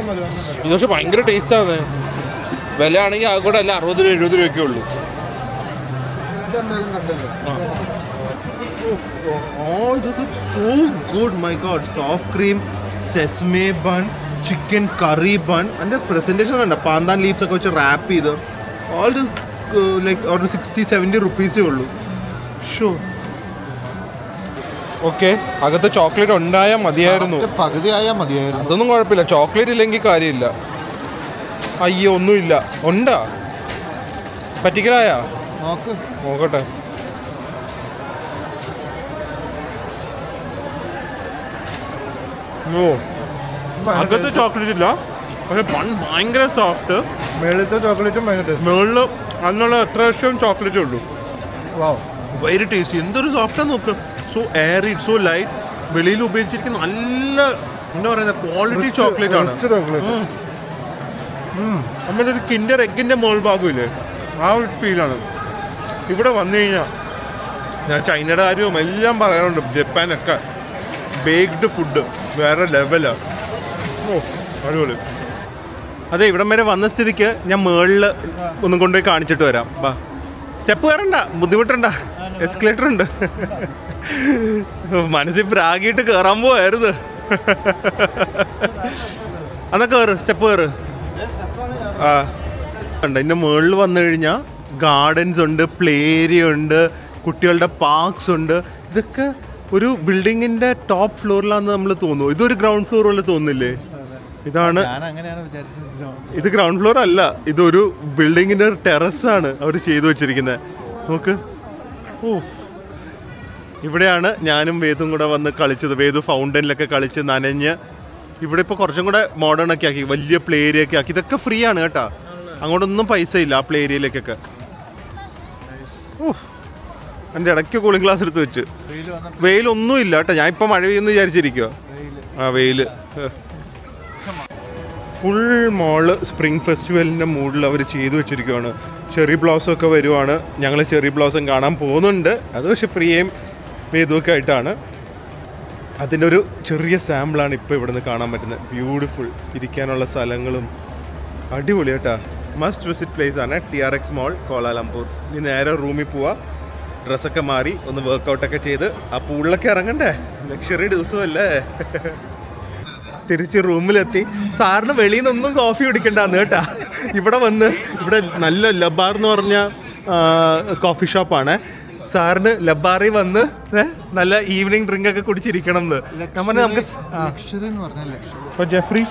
ഇത് പക്ഷെ ഭയങ്കര ടേസ്റ്റാണ്. വില ആണെങ്കിൽ ആ കൂടെ അല്ല 60 രൂപ 70 രൂപയൊക്കെ ഉള്ളൂ. ഇതെന്തായാലും കണ്ടല്ലോ. All this looks so good, my god. Soft cream, sesame bun, chicken curry bun. And the presentation kanda pandan leaves ഒക്കെ വെച്ച് wrap ചെയ്ത്. All this like around 60-70 rupees ഉള്ളൂ. Sure. ഓക്കെ, അകത്ത് ചോക്ലേറ്റ് ഉണ്ടായാൽ മതിയായിരുന്നു. പകുതി ആയാൽ മതിയായിരുന്നു. അതൊന്നും കുഴപ്പമില്ല, ചോക്ലേറ്റ് ഇല്ലെങ്കിൽ കാര്യമില്ല. അയ്യോ ഒന്നുമില്ല. ഉണ്ടാ പറ്റിക്കലായാ? നോക്കട്ടെ. ഓ, അകത്ത് ചോക്ലേറ്റ് ഇല്ല, പക്ഷെ ഭയങ്കര സോഫ്റ്റ്. മേളത്തെ ചോക്ലേറ്റും ഭയങ്കര ടേസ്റ്റ്. മുകളിൽ അതിനുള്ള എത്ര വർഷം ചോക്ലേറ്റേ ഉള്ളൂ. വാവ്, വെരി ടേസ്റ്റി. എന്തൊരു സോഫ്റ്റാന്ന് നോക്ക്. So Airy, so light. വെളിയിൽ ഉപയോഗിച്ചിരിക്കുന്ന നല്ല എന്താ പറയുക ക്വാളിറ്റി ചോക്ലേറ്റ് ആണ്. നമ്മുടെ ഒരു കിൻഡർ എഗ്ഗിൻ്റെ മോൾ ഭാഗമില്ലേ, ആ ഒരു ഫീലാണ്. ഇവിടെ വന്നു കഴിഞ്ഞാൽ ഞാൻ ചൈനയുടെ കാര്യവും എല്ലാം പറയാറുണ്ട്. ജപ്പാനൊക്കെ ബേക്ക്ഡ് ഫുഡ് വേറെ ലെവലാണ്. ഓ അടിപൊളി. അതെ, ഇവിടം വരെ വന്ന സ്ഥിതിക്ക് ഞാൻ മേളിൽ ഒന്നും കൊണ്ടുപോയി കാണിച്ചിട്ട് വരാം. വാ, സ്റ്റെപ്പ് കയറണ്ട, ബുദ്ധിമുട്ടണ്ട, എസ്കലേറ്റർ ഉണ്ട്. മനസ്സിൽ പ്രാഗിയിട്ട് കയറാൻ പോവായിരുന്നു. അതൊക്കെ കയറ്, സ്റ്റെപ്പ് കയറ്. ആ ഉണ്ട്. ഇതിൻ്റെ മുകളിൽ വന്നു കഴിഞ്ഞാൽ ഗാർഡൻസ് ഉണ്ട്, പ്ലേ ഏരിയ ഉണ്ട്, കുട്ടികളുടെ പാർക്സ് ഉണ്ട്. ഇതൊക്കെ ഒരു ബിൽഡിങ്ങിൻ്റെ ടോപ്പ് ഫ്ലോറിലാണെന്ന് നമ്മൾ തോന്നുന്നു. ഇതൊരു ഗ്രൗണ്ട് ഫ്ലോർ പോലെ തോന്നുന്നില്ലേ? ഇതാണ്, ഇത് ഗ്രൗണ്ട് ഫ്ലോർ അല്ല, ഇതൊരു ബിൽഡിങ്ങിൻ്റെ ടെറസാണ് അവർ ചെയ്തു വെച്ചിരിക്കുന്നത്. നോക്ക്. ഓ, ഇവിടെയാണ് ഞാനും വേദും കൂടെ വന്ന് കളിച്ചത്. വേദു ഫൗണ്ടനിലൊക്കെ കളിച്ച് നനഞ്ഞ്. ഇവിടെ ഇപ്പോൾ കുറച്ചും കൂടെ മോഡേൺ ഒക്കെ ആക്കി, വലിയ പ്ലേ ഏരിയ ഒക്കെ ആക്കി. ഇതൊക്കെ ഫ്രീ ആണ് കേട്ടോ, അങ്ങോട്ടൊന്നും പൈസ ഇല്ല ആ പ്ലേ ഏരിയയിലേക്കൊക്കെ. ഓ, എൻ്റെ ഇടയ്ക്ക് കൂളിംഗ് ഗ്ലാസ് എടുത്ത് വെച്ച്. വെയിലൊന്നും ഇല്ല കേട്ടോ, ഞാൻ ഇപ്പം മഴ പെയ്യുമെന്ന് വിചാരിച്ചിരിക്കുക. ആ വെയിൽ. ഫുൾ മോള് സ്പ്രിംഗ് ഫെസ്റ്റിവലിൻ്റെ മൂഡിൽ അവർ ചെയ്തു വെച്ചിരിക്കുകയാണ്. ചെറി ബ്ലോസം ഒക്കെ വരുവാണ്. ഞങ്ങൾ ചെറി ബ്ലോസം കാണാൻ പോകുന്നുണ്ട്. അത് പക്ഷെ പ്രിയയും വേദുവൊക്കെ ആയിട്ടാണ്. അതിൻ്റെ ഒരു ചെറിയ സാമ്പിളാണ് ഇപ്പോൾ ഇവിടെ നിന്ന് കാണാൻ പറ്റുന്നത്. ബ്യൂട്ടിഫുൾ, ഇരിക്കാനുള്ള സ്ഥലങ്ങളും അടിപൊളി കേട്ടോ. മസ്റ്റ് വിസിറ്റ് പ്ലേസ് ആണ് TRX മോൾ, കോലാലംപൂർ. ഇനി നേരെ റൂമിൽ പോവാം, ഡ്രസ്സൊക്കെ മാറി ഒന്ന് വർക്കൗട്ടൊക്കെ ചെയ്ത് ആ പൂളിലൊക്കെ ഇറങ്ങണ്ടേ. ലക്ഷറി ദിവസമല്ലേ. തിരിച്ച് റൂമിലെത്തി. സാറിന് വെളിയിൽ നിന്നൊന്നും കോഫി കുടിക്കണ്ടെന്ന് കേട്ടാ. ഇവിടെ വന്ന്, ഇവിടെ നല്ല ലബാർ എന്ന് പറഞ്ഞ കോഫി ഷോപ്പാണ്. സാറിന് ലബാറി വന്ന് നല്ല ഈവനിങ് ഡ്രിങ്ക് ഒക്കെ കുടിച്ചിരിക്കണം എന്ന്. നമുക്ക് അപ്പോൾ Jeffrey,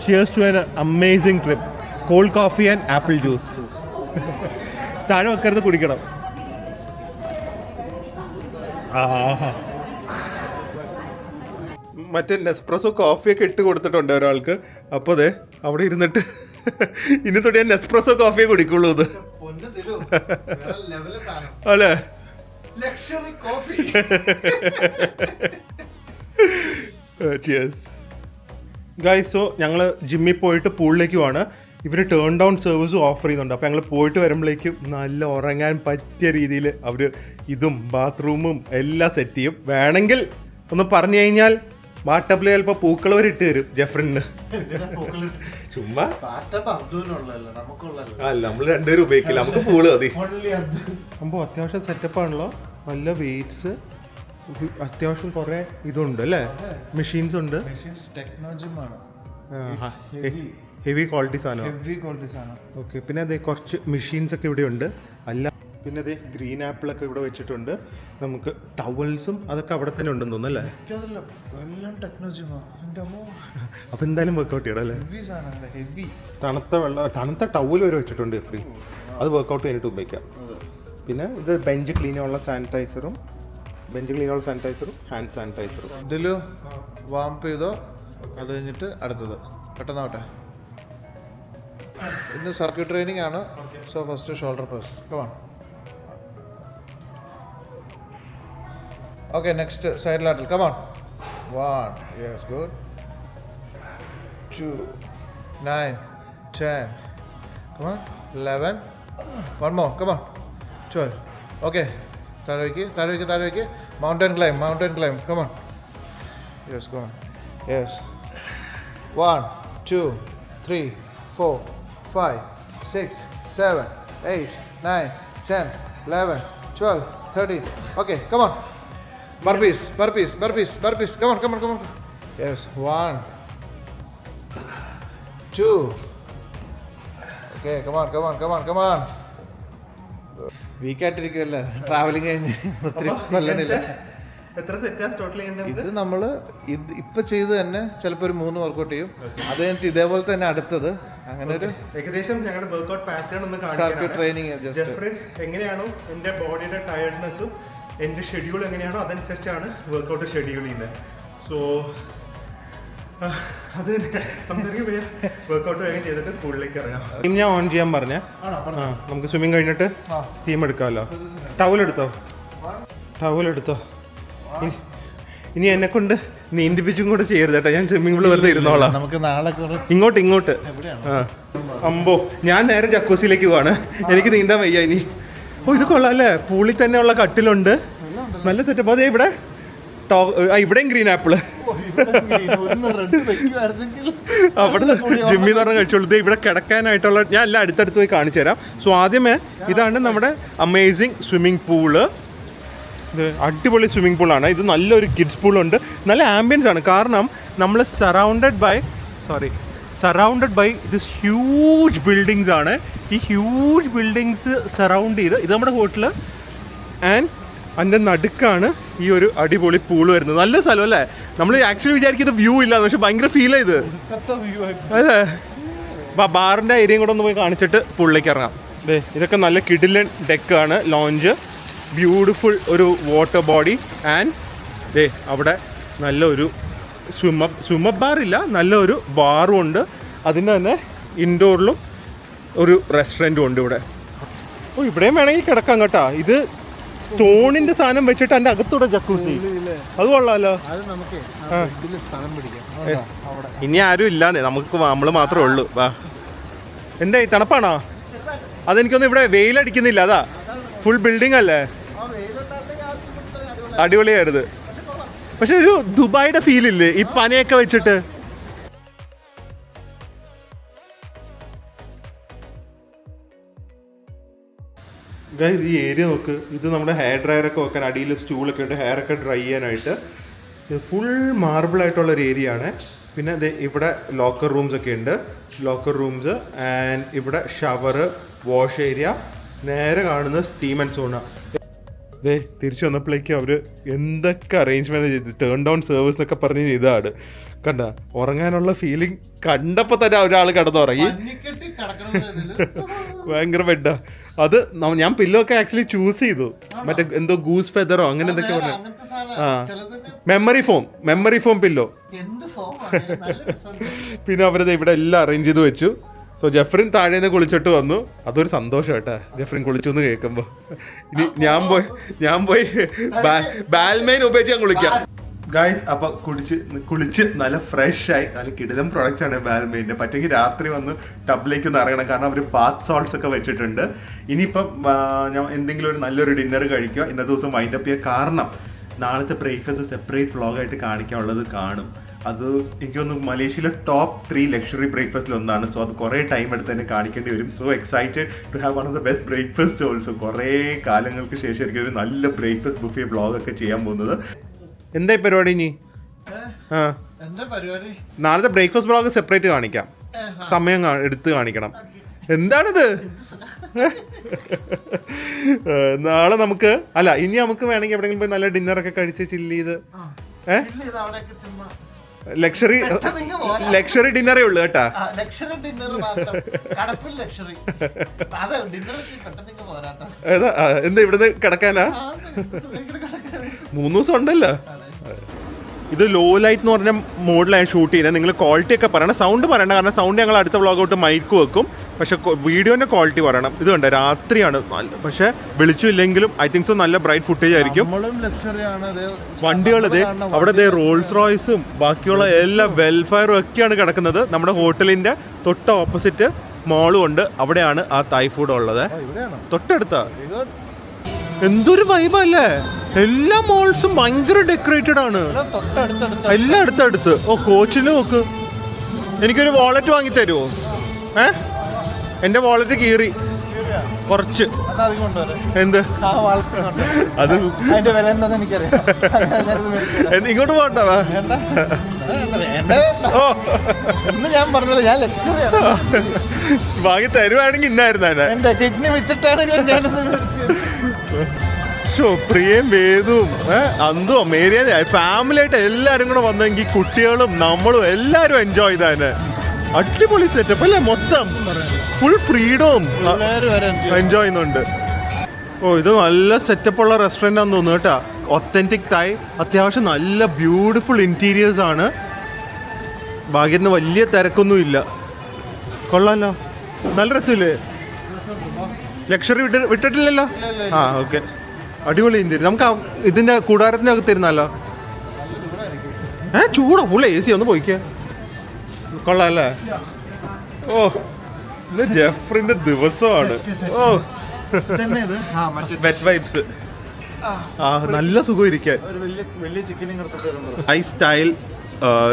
cheers to an amazing trip. Cold coffee and apple juice. താഴെ വെക്കരുത്, കുടിക്കണം. മറ്റേ നെസ്പ്രസോ കോഫിയൊക്കെ ഇട്ട് കൊടുത്തിട്ടുണ്ട് ഒരാൾക്ക്. അപ്പോൾ അതെ അവിടെ ഇരുന്നിട്ട് ഇനി തൊട്ട് ഞാൻ നെസ്പ്രസോ കോഫിയെ കുടിക്കുള്ളൂ. ഇത് അല്ലേ ഗൈസ്. സോ ഞങ്ങൾ ജിമ്മിൽ പോയിട്ട് പൂളിലേക്ക് പോവാണ്. ഇവർ ടേൺ ഡൗൺ സർവീസും ഓഫർ ചെയ്യുന്നുണ്ട്. അപ്പോൾ ഞങ്ങൾ പോയിട്ട് വരുമ്പോഴേക്കും നല്ല ഉറങ്ങാൻ പറ്റിയ രീതിയിൽ അവർ ഇതും ബാത്റൂമും എല്ലാം സെറ്റ് ചെയ്യും. വേണമെങ്കിൽ ഒന്ന് പറഞ്ഞു കഴിഞ്ഞാൽ ബാട്ടപ്പിൽ ചിലപ്പോൾ പൂക്കൾ വരെ ഇട്ട് തരും ജെഫ്രിന്. ചുമ്മാ അല്ല, നമ്മൾ രണ്ടുപേരും ഉപയോഗിക്കില്ല, നമുക്ക് പൂള് മതി. അപ്പോൾ അത്യാവശ്യം സെറ്റപ്പാണല്ലോ. നല്ല വെയ്റ്റ്സ്, അത്യാവശ്യം കുറേ ഇതുണ്ട് അല്ലേ, മെഷീൻസ് ഉണ്ട്. ഹെവി ക്വാളിറ്റി സാധനം. ഓക്കെ, പിന്നെ അതെ കുറച്ച് മെഷീൻസ് ഒക്കെ ഇവിടെ ഉണ്ട്. അല്ല, പിന്നെ അതെ ഗ്രീൻ ആപ്പിളൊക്കെ ഇവിടെ വെച്ചിട്ടുണ്ട്. നമുക്ക് ടവൽസും അതൊക്കെ അവിടെ തന്നെ ഉണ്ടെന്ന് തോന്നുന്നു അല്ലേ. അപ്പം എന്തായാലും വർക്കൗട്ട് ചെയ്യണം അല്ലേ. തണുത്ത ടവൽ വരെ വെച്ചിട്ടുണ്ട് ഫ്രീ. അത് വർക്കൗട്ട് കഴിഞ്ഞിട്ട് ഉപയോഗിക്കാം. പിന്നെ ഇത് ബെഞ്ച് ക്ലീൻ ചെയ്യാനുള്ള സാനിറ്റൈസറും ഹാൻഡ് സാനിറ്റൈസറും. ഇതിൽ വാംപ് ചെയ്തോ, അത് കഴിഞ്ഞിട്ട് അടുത്തത് പെട്ടെന്നാവട്ടെ. ഇന്ന് സർക്യൂട്ട് ട്രെയിനിങ് ആണ്. So first shoulder press. Come on. Okay, next side lateral. Come on. 1, yes, good. 2, 9, 10, come on. 11, 1 more, come on. 12. Okay, താഴെ വയ്ക്ക്. Mountain climb, come on. Yes, go. Yes. 1, 2, 3, 4, 5, 6, 7, 8, 9, 10, 11, 12, 13. Okay, come on. Burpees. Come on. Yes, 1, 2. Okay, come on. വീക്കായിട്ടിരിക്കുമല്ലേ travelling കഴിഞ്ഞ് ഒത്തിരി കൊല്ലണില്ല. എത്ര സെറ്റാ total ചെയ്യേണ്ടത്? ഇത് നമ്മൾ ഇപ്പൊ ചെയ്ത് തന്നെ ചിലപ്പോൾ ഒരു 3 വർക്കൗട്ട് ചെയ്യും. അത് കഴിഞ്ഞിട്ട് ഇതേപോലെ തന്നെ അടുത്തത് അങ്ങനെ ഒരു ഏകദേശം ഞങ്ങളുടെ വർക്ക്ഔട്ട് പാറ്റേൺ ഒന്ന് സർക്യൂട്ട് ട്രെയിനിങ്. എങ്ങനെയാണോ എൻ്റെ ബോഡിയുടെ ടയർഡ്നെസ്സും എൻ്റെ ഷെഡ്യൂൾ എങ്ങനെയാണോ അതനുസരിച്ചാണ് വർക്ക്ഔട്ട് ഷെഡ്യൂൾ ചെയ്യുന്നത്. സോ അത് വർക്ക്ഔട്ട് വേഗം ചെയ്തിട്ട് പൂളിലേക്ക് ഇറങ്ങാം. ടീം ഞാൻ ഓൺ ചെയ്യാൻ പറഞ്ഞേ. നമുക്ക് സ്വിമ്മിങ് കഴിഞ്ഞിട്ട് ടീം എടുക്കാമല്ലോ. ടവലെടുത്തോ. ഇനി എന്നെ കൊണ്ട് നീന്തിപ്പിച്ചും കൂടെ ചെയ്യരുത് കേട്ടോ. ഞാൻ സ്വിമ്മിംഗ് പൂൾ വെറുതെ ഇരുന്നോളാം. നമുക്ക് നാളെ ഇങ്ങോട്ട് അമ്പോ ഞാൻ നേരെ ജക്കൂസിലേക്ക് പോവാണ്. എനിക്ക് നീന്താൻ വയ്യ ഇനി. ഓ ഇത് കൊള്ളാം അല്ലേ. പൂളിൽ തന്നെയുള്ള കട്ടിലുണ്ട്. നല്ല സെറ്റപ്പ്. അതേ ഇവിടെയും ഗ്രീൻ ആപ്പിള്. അവിടെ ജിമ്മിൽ നിന്ന് പറഞ്ഞ് കഴിച്ചോളൂ. ഇവിടെ കിടക്കാനായിട്ടുള്ള ഞാൻ എല്ലാം അടുത്തടുത്ത് പോയി കാണിച്ചു തരാം. സോ ആദ്യമേ ഇതാണ് നമ്മുടെ അമേസിങ് സ്വിമ്മിംഗ് പൂള്. ഇത് അടിപൊളി സ്വിമ്മിംഗ് പൂളാണ്. ഇത് നല്ലൊരു കിഡ്സ് പൂളുണ്ട്. നല്ല ആംബിയൻസ് ആണ്. കാരണം നമ്മൾ surrounded by this huge buildings ആണ്. ഈ ഹ്യൂജ് ബിൽഡിങ്സ് സറൗണ്ട് ചെയ്ത് ഇത് നമ്മുടെ ഹോട്ടൽ ആൻഡ് അതിൻ്റെ നടുക്കാണ് ഈ ഒരു അടിപൊളി പൂള് വരുന്നത്. നല്ല സ്ഥലം അല്ലേ. നമ്മൾ ആക്ച്വലി വിചാരിക്കുന്നത് വ്യൂ ഇല്ല, പക്ഷെ ഭയങ്കര ഫീൽ ചെയ്ത്. അതെ, ബാറിൻ്റെ ഏരിയയും കൂടെ ഒന്ന് പോയി കാണിച്ചിട്ട് പൂളിലേക്ക് ഇറങ്ങാം. ഇതൊക്കെ നല്ല കിഡിലൻ ഡെക്കാണ്. ലോഞ്ച്, ബ്യൂട്ടിഫുൾ ഒരു വാട്ടർ ബോഡി ആൻഡ് അവിടെ നല്ലൊരു സ്വിമ്മപ്പ് ബാറില്ല, നല്ലൊരു ബാറും ഉണ്ട്. അതിന് തന്നെ ഇൻഡോറിലും ഒരു റെസ്റ്റോറൻറ്റും ഉണ്ട് ഇവിടെ. ഓ ഇവിടെയും വേണമെങ്കിൽ കിടക്കാം കേട്ടോ. ഇത് സ്റ്റോണിന്റെ സാധനം വെച്ചിട്ട് അതിന്റെ അകത്തൂടെ ജക്കൂസി. അത് കൊള്ളാലോ. ഇനി ആരും ഇല്ലാന്നേ, നമുക്ക് നമ്മള് മാത്രമേ ഉള്ളൂ. വാ. എന്തായി തണുപ്പാണോ? അതെനിക്കൊന്നും ഇവിടെ വെയിലടിക്കുന്നില്ല. അതാ ഫുൾ ബിൽഡിംഗ് അല്ലേ. അടിപൊളിയായിരുന്നു. പക്ഷെ ഒരു ദുബായിയുടെ ഫീൽ ഇല്ലേ ഈ പനയൊക്കെ വെച്ചിട്ട്. ഗൈസ് ഈ ഏരിയ നോക്ക്. ഇത് നമ്മുടെ ഹെയർ ഡ്രയറൊക്കെ വെക്കാൻ അടിയിൽ സ്റ്റൂളൊക്കെ ഉണ്ട് ഹെയറൊക്കെ ഡ്രൈ ചെയ്യാനായിട്ട്. ഇത് ഫുൾ മാർബിൾ ആയിട്ടുള്ളൊരു ഏരിയ ആണ്. പിന്നെ ഇവിടെ ലോക്കർ റൂംസ് ഒക്കെ ഉണ്ട്. ആൻഡ് ഇവിടെ ഷവർ, വാഷ് ഏരിയ. നേരെ കാണുന്ന സ്റ്റീം ആൻഡ് സോണ. തിരിച്ചു വന്നപ്പോഴേക്കും അവർ എന്തൊക്കെ അറേഞ്ച്മെന്റ് ചെയ്ത് ടേൺ ഡൗൺ സർവീസ് എന്നൊക്കെ പറഞ്ഞ് ഇതാണ് കണ്ട. ഉറങ്ങാനുള്ള ഫീലിംഗ് കണ്ടപ്പോൾ തന്നെ ഒരാൾ കിടന്നുറങ്ങി. ഭയങ്കര ബെഡാ അത്. ഞാൻ പില്ലോ ഒക്കെ ആക്ച്വലി ചൂസ് ചെയ്തു. മറ്റേ എന്തോ ഗൂസ് ഫെദറോ അങ്ങനെ എന്തൊക്കെ പറഞ്ഞു. ആ മെമ്മറി ഫോം പില്ലോ. പിന്നെ അവരത് ഇവിടെ എല്ലാം അറേഞ്ച് ചെയ്ത് വെച്ചു. സോ ജെഫ്രിൻ താഴേന്ന് കുളിച്ചിട്ട് വന്നു. അതൊരു സന്തോഷം കേട്ടാ ജെഫ്രിൻ കുളിച്ചു എന്ന് കേൾക്കുമ്പോൾ. ഇനി ഞാൻ പോയി ബാൽമെയിൻ ഉപയോഗിച്ച് ഞാൻ കുളിക്കാം. ഗായ്സ് അപ്പോൾ കുളിച്ച് നല്ല ഫ്രഷ് ആയി. നല്ല കിടിലം പ്രൊഡക്ട്സ് ആണ് ബാൽമെയിൻ്റെ. പറ്റുമെങ്കിൽ രാത്രി വന്ന് ടബിലേക്ക് ഒന്ന് ഇറങ്ങണം. കാരണം അവർ ബാത്ത് സോൾട്ട്സ് ഒക്കെ വെച്ചിട്ടുണ്ട്. ഇനിയിപ്പം ഞാൻ എന്തെങ്കിലും ഒരു നല്ലൊരു ഡിന്നർ കഴിക്കുക. ഇന്നത്തെ ദിവസം വൈൻഡപ്പ് ചെയ്യുക. കാരണം നാളത്തെ ബ്രേക്ക്ഫാസ്റ്റ് സെപ്പറേറ്റ് വ്ളോഗായിട്ട് കാണിക്കാനുള്ളത് കാണും. അത് എനിക്ക് തോന്നുന്നു മലേഷ്യയിലെ ടോപ്പ് 3 ലക്ഷറി ബ്രേക്ക്ഫാസ്റ്റിൽ ഒന്നാണ്. സോ അത് കുറേ ടൈം എടുത്ത് തന്നെ കാണിക്കേണ്ടി വരും. So excited to have one of the best breakfast also. കുറേ കാലങ്ങൾക്ക് ശേഷം എനിക്ക് ഒരു നല്ല ബ്രേക്ക്ഫാസ്റ്റ് ബുഫേ വ്ളോഗൊക്കെ ചെയ്യാൻ പോകുന്നത്. എന്തായി പരിപാടി ഇനി? നാളത്തെ ബ്രേക്ക്ഫാസ്റ്റ് വ്ളോഗ് സെപ്പറേറ്റ് കാണിക്കാം. സമയം എടുത്ത് കാണിക്കണം. എന്താണിത്? നാളെ നമുക്ക് ഇനി നമുക്ക് വേണമെങ്കിൽ എവിടെയെങ്കിലും പോയി നല്ല ഡിന്നറൊക്കെ കഴിച്ച് ചില്ല് ചെയ്ത് ലക്ഷറി ഡിന്നറേ ഉള്ളു കേട്ടാ. എന്താ ഇവിടുന്ന് കിടക്കാനാ? 3 ദിവസം ഉണ്ടല്ലോ. ഇത് ലോ ലൈറ്റ് എന്ന് പറഞ്ഞ മോഡിലാണ് ഷൂട്ട് ചെയ്യുന്നത്. നിങ്ങൾ ക്വാളിറ്റി ഒക്കെ പറയണം, സൗണ്ട് പറയണം. കാരണം സൗണ്ട് ഞങ്ങൾ അടുത്ത വ്ളോഗോട്ട് മൈക്ക് വെക്കും. പക്ഷെ വീഡിയോന്റെ ക്വാളിറ്റി പറയണം. ഇതുണ്ട് രാത്രിയാണ്, പക്ഷെ വെളിച്ചമില്ലെങ്കിലും ഐ തിങ്ക് സോ നല്ല ബ്രൈറ്റ് ഫുട്ടേജ് ആയിരിക്കും. വണ്ടികൾ അവിടെ റോൾസ് റോയ്സും ബാക്കിയുള്ള എല്ലാ വെൽഫെയറും ഒക്കെയാണ് കിടക്കുന്നത്. നമ്മുടെ ഹോട്ടലിന്റെ തൊട്ട് ഓപ്പോസിറ്റ് മോളും ഉണ്ട്. അവിടെയാണ് ആ തായ് ഫുഡ് ഉള്ളത്. തൊട്ടടുത്ത എന്തൊരു വൈബല്ലേ. എല്ലാ മോൾസും ഭയങ്കര ഡെക്കറേറ്റഡ് ആണ്. എല്ലാം അടുത്തടുത്ത്. ഓ കോച്ചിന് നോക്ക്. എനിക്കൊരു വാളറ്റ് വാങ്ങി തരുമോ? എൻ്റെ വാളറ്റ് കീറി. കുറച്ച് അത് അധികം കൊണ്ടുവരാം. എന്ത് ആ വാൾപ്പ് കൊണ്ടുവരാം. അത് അതിന്റെ വില എന്താണെന്ന് എനിക്കറിയാം. ഇങ്ങോട്ട് പോകണ്ടവാ വേണ്ട. എന്ന് ഞാൻ പറഞ്ഞല്ലോ, ഞാൻ ലക്ഷറിയാണ്. വാങ്ങി തരുവാണെങ്കിൽ ഇന്നായിരുന്നു തന്നെ. എന്റെ കിഡ്നി വെച്ചിട്ടാണെങ്കിലും ഞാനൊന്ന് പ്രിയയും വേദുവും അന്തോ മേരിയ ഫാമിലി ആയിട്ട് എല്ലാരും കൂടെ വന്നെങ്കിൽ കുട്ടികളും നമ്മളും എല്ലാരും എൻജോയ് ചെയ്താന്. അടിപൊളി സെറ്റപ്പ് അല്ലേ, മൊത്തം ഫുൾ ഫ്രീഡവും എൻജോയ് ചെയ്യുന്നുണ്ട്. ഓ ഇത് നല്ല സെറ്റപ്പുള്ള റെസ്റ്റോറൻ്റ് ആണെന്ന് തോന്നുന്നു കേട്ടോ. ഒത്തൻറ്റിക് തായ്, അത്യാവശ്യം നല്ല ബ്യൂട്ടിഫുൾ ഇൻറ്റീരിയേഴ്സ് ആണ്. ഭാഗ്യത്തിന് വലിയ തിരക്കൊന്നും ഇല്ല. കൊള്ളാമല്ലോ, നല്ല രസമില്ലേ? ലക്ഷറി വിട്ടിട്ടില്ലല്ലോ? ആ ഓക്കെ, അടിപൊളി ഇന്ത്യയിൽ. നമുക്ക് ഇതിൻ്റെ കൂടാരത്തിനകത്ത് ഇരുന്നാലോ? ചൂടോ? ഫുൾ AC ഒന്ന് പോയിക്കേ. കൊള്ളാം അല്ലേ? ഓ ഇന്ന് ജെഫ്രിന്റെ ദിവസമാണ്. ഓ വെറ്റ് വൈബ്സ്. ആ നല്ല സുഖം ഇരിക്കാൻ. High style.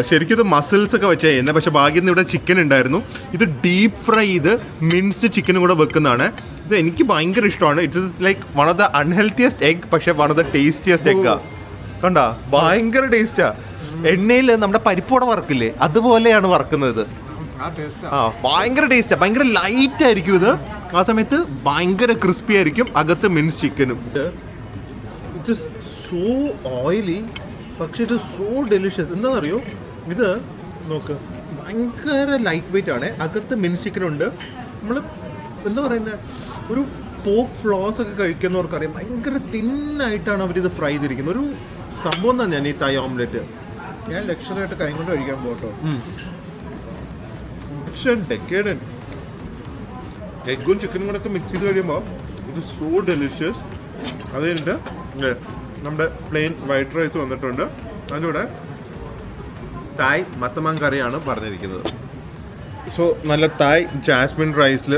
ശരിക്കും ഇത് മസിൽസ് ഒക്കെ വെച്ചാൽ ചെയ്യുന്നത്, പക്ഷെ ഭാഗ്യം ഇവിടെ ചിക്കൻ ഉണ്ടായിരുന്നു. ഇത് ഡീപ്പ് ഫ്രൈ ചെയ്ത് മിൻസ്ഡ് ചിക്കനും കൂടെ വെക്കുന്നതാണ്. ഇത് എനിക്ക് ഭയങ്കര ഇഷ്ടമാണ്. It's is like one of the unhealthiest egg, പക്ഷെ വൺ ഓഫ് ദ ടേസ്റ്റിയസ്റ്റ് എഗ്ഗാ. കണ്ടാ, ഭയങ്കര ടേസ്റ്റാ. എണ്ണയിൽ നമ്മുടെ പരിപ്പോടെ വറക്കില്ലേ, അതുപോലെയാണ് വറക്കുന്നത്. ആ ഭയങ്കര ടേസ്റ്റാ, ഭയങ്കര ലൈറ്റ് ആയിരിക്കും ഇത്. ആ സമയത്ത് ഭയങ്കര ക്രിസ്പി ആയിരിക്കും അകത്ത് മിൻസ് ചിക്കനും. ഇറ്റ് ഇസ് സോ ഓയിലി, പക്ഷെ ഇത് സോ ഡെലിഷ്യസ്. എന്താണെന്നറിയോ, ഇത് നോക്ക്, ഭയങ്കര ലൈറ്റ് വെയിറ്റ് ആണ്. അകത്ത് മിൻസ് ചിക്കനുണ്ട്. നമ്മൾ എന്താ പറയുന്നത്, ഒരു പോർക്ക് ഫ്ലോസ് ഒക്കെ കഴിക്കുന്നവർക്കറിയാം, ഭയങ്കര തിന്നായിട്ടാണ് അവരിത് ഫ്രൈ ചെയ്തിരിക്കുന്നത്. ഒരു സംഭവം തന്നെയാണ് ഈ തായ് ഓംലെറ്റ്. ഞാൻ ലക്ഷറി ആയിട്ട് കൈ കൊണ്ട് കഴിക്കാൻ പോട്ടോ. എഗ്ഗും ചിക്കനും കൂടെ ഒക്കെ മിക്സ് ചെയ്ത് കഴിയുമ്പോൾ ഇത് സോ ഡെലിഷ്യസ്. അത് കഴിഞ്ഞിട്ട് നമ്മുടെ പ്ലെയിൻ വൈറ്റ് റൈസ് വന്നിട്ടുണ്ട്. അതിൻ്റെ കൂടെ തായ് മസമാങ് കറിയാണ് പറഞ്ഞിരിക്കുന്നത്. സോ നല്ല തായ് ജാസ്മിൻ റൈസിൽ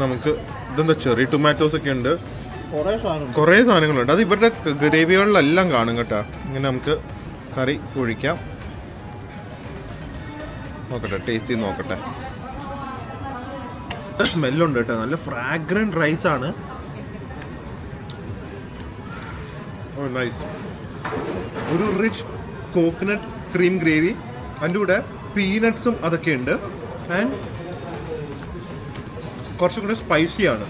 നമുക്ക് ഇതെന്താ ചെറി ടൊമാറ്റോസ് ഒക്കെ ഉണ്ട്, കുറേ സാധനങ്ങളുണ്ട്. അത് ഇവരുടെ ഗ്രേവികളിലെല്ലാം കാണും കേട്ടോ. ഇങ്ങനെ നമുക്ക് കറി ഒഴിക്കാം. നോക്കട്ടെ, ടേസ്റ്റ് ചെയ്ത് നോക്കട്ടെ. സ്മെല്ലുണ്ട് കേട്ടോ, നല്ല ഫ്രാഗ്രൻറ്റ് റൈസാണ്. Oh nice. ഒരു റിച്ച് കോക്കനട്ട് ക്രീം ഗ്രേവി, അതിൻ്റെ കൂടെ പീനട്ട്സും അതൊക്കെ ഉണ്ട്. ആൻഡ് കുറച്ചും കൂടെ സ്പൈസിയാണ്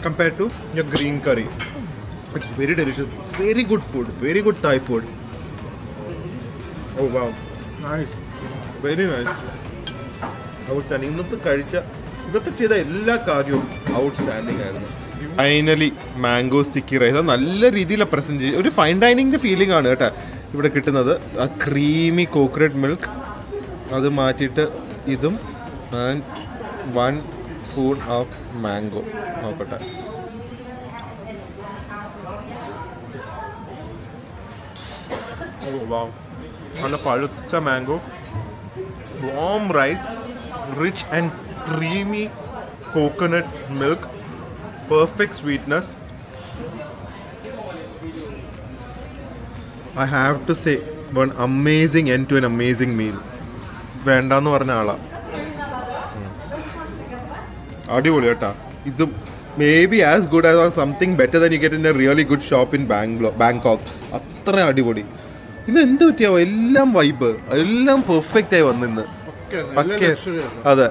compare to your green curry. It's very delicious, very good food, very good Thai food. Oh wow, nice, very nice. Outstanding. ഇതൊക്കെ ചെയ്ത എല്ലാ കാര്യവും ഔട്ട്സ്റ്റാൻഡിങ് ആയിരുന്നു. ഫൈനലി മാംഗോ സ്റ്റിക്കി റൈസ് നല്ല രീതിയിൽ പ്രസന്റ് ചെയ്യും. ഒരു ഫൈൻ ഡൈനിങ്ങിൻ്റെ ഫീലിംഗ് ആണ് കേട്ടോ ഇവിടെ കിട്ടുന്നത്. ആ ക്രീമി കോക്കനട്ട് മിൽക്ക് അത് മാറ്റിയിട്ട് ഇതും, ആൻഡ് 1 സ്പൂൺ ഓഫ് മാംഗോ. നോക്കട്ടെ, ഓ വാവ്, നല്ല പഴുത്ത mango, warm rice, rich and creamy coconut milk, perfect sweetness. I have to say, one amazing end to an amazing meal. വേണ്ടാന്ന് പറഞ്ഞ ആളാ. അടിപൊളി കേട്ടാ. ഇത് may be as good as something better than you get in A really good shop in Bangkok. അത്ര അടിപൊളി. ഇന്ന് എന്ത് പറ്റിയാവോ, എല്ലാം വൈബ്, എല്ലാം പെർഫെക്റ്റ് ആയി വന്നിന്ന്. അതെ.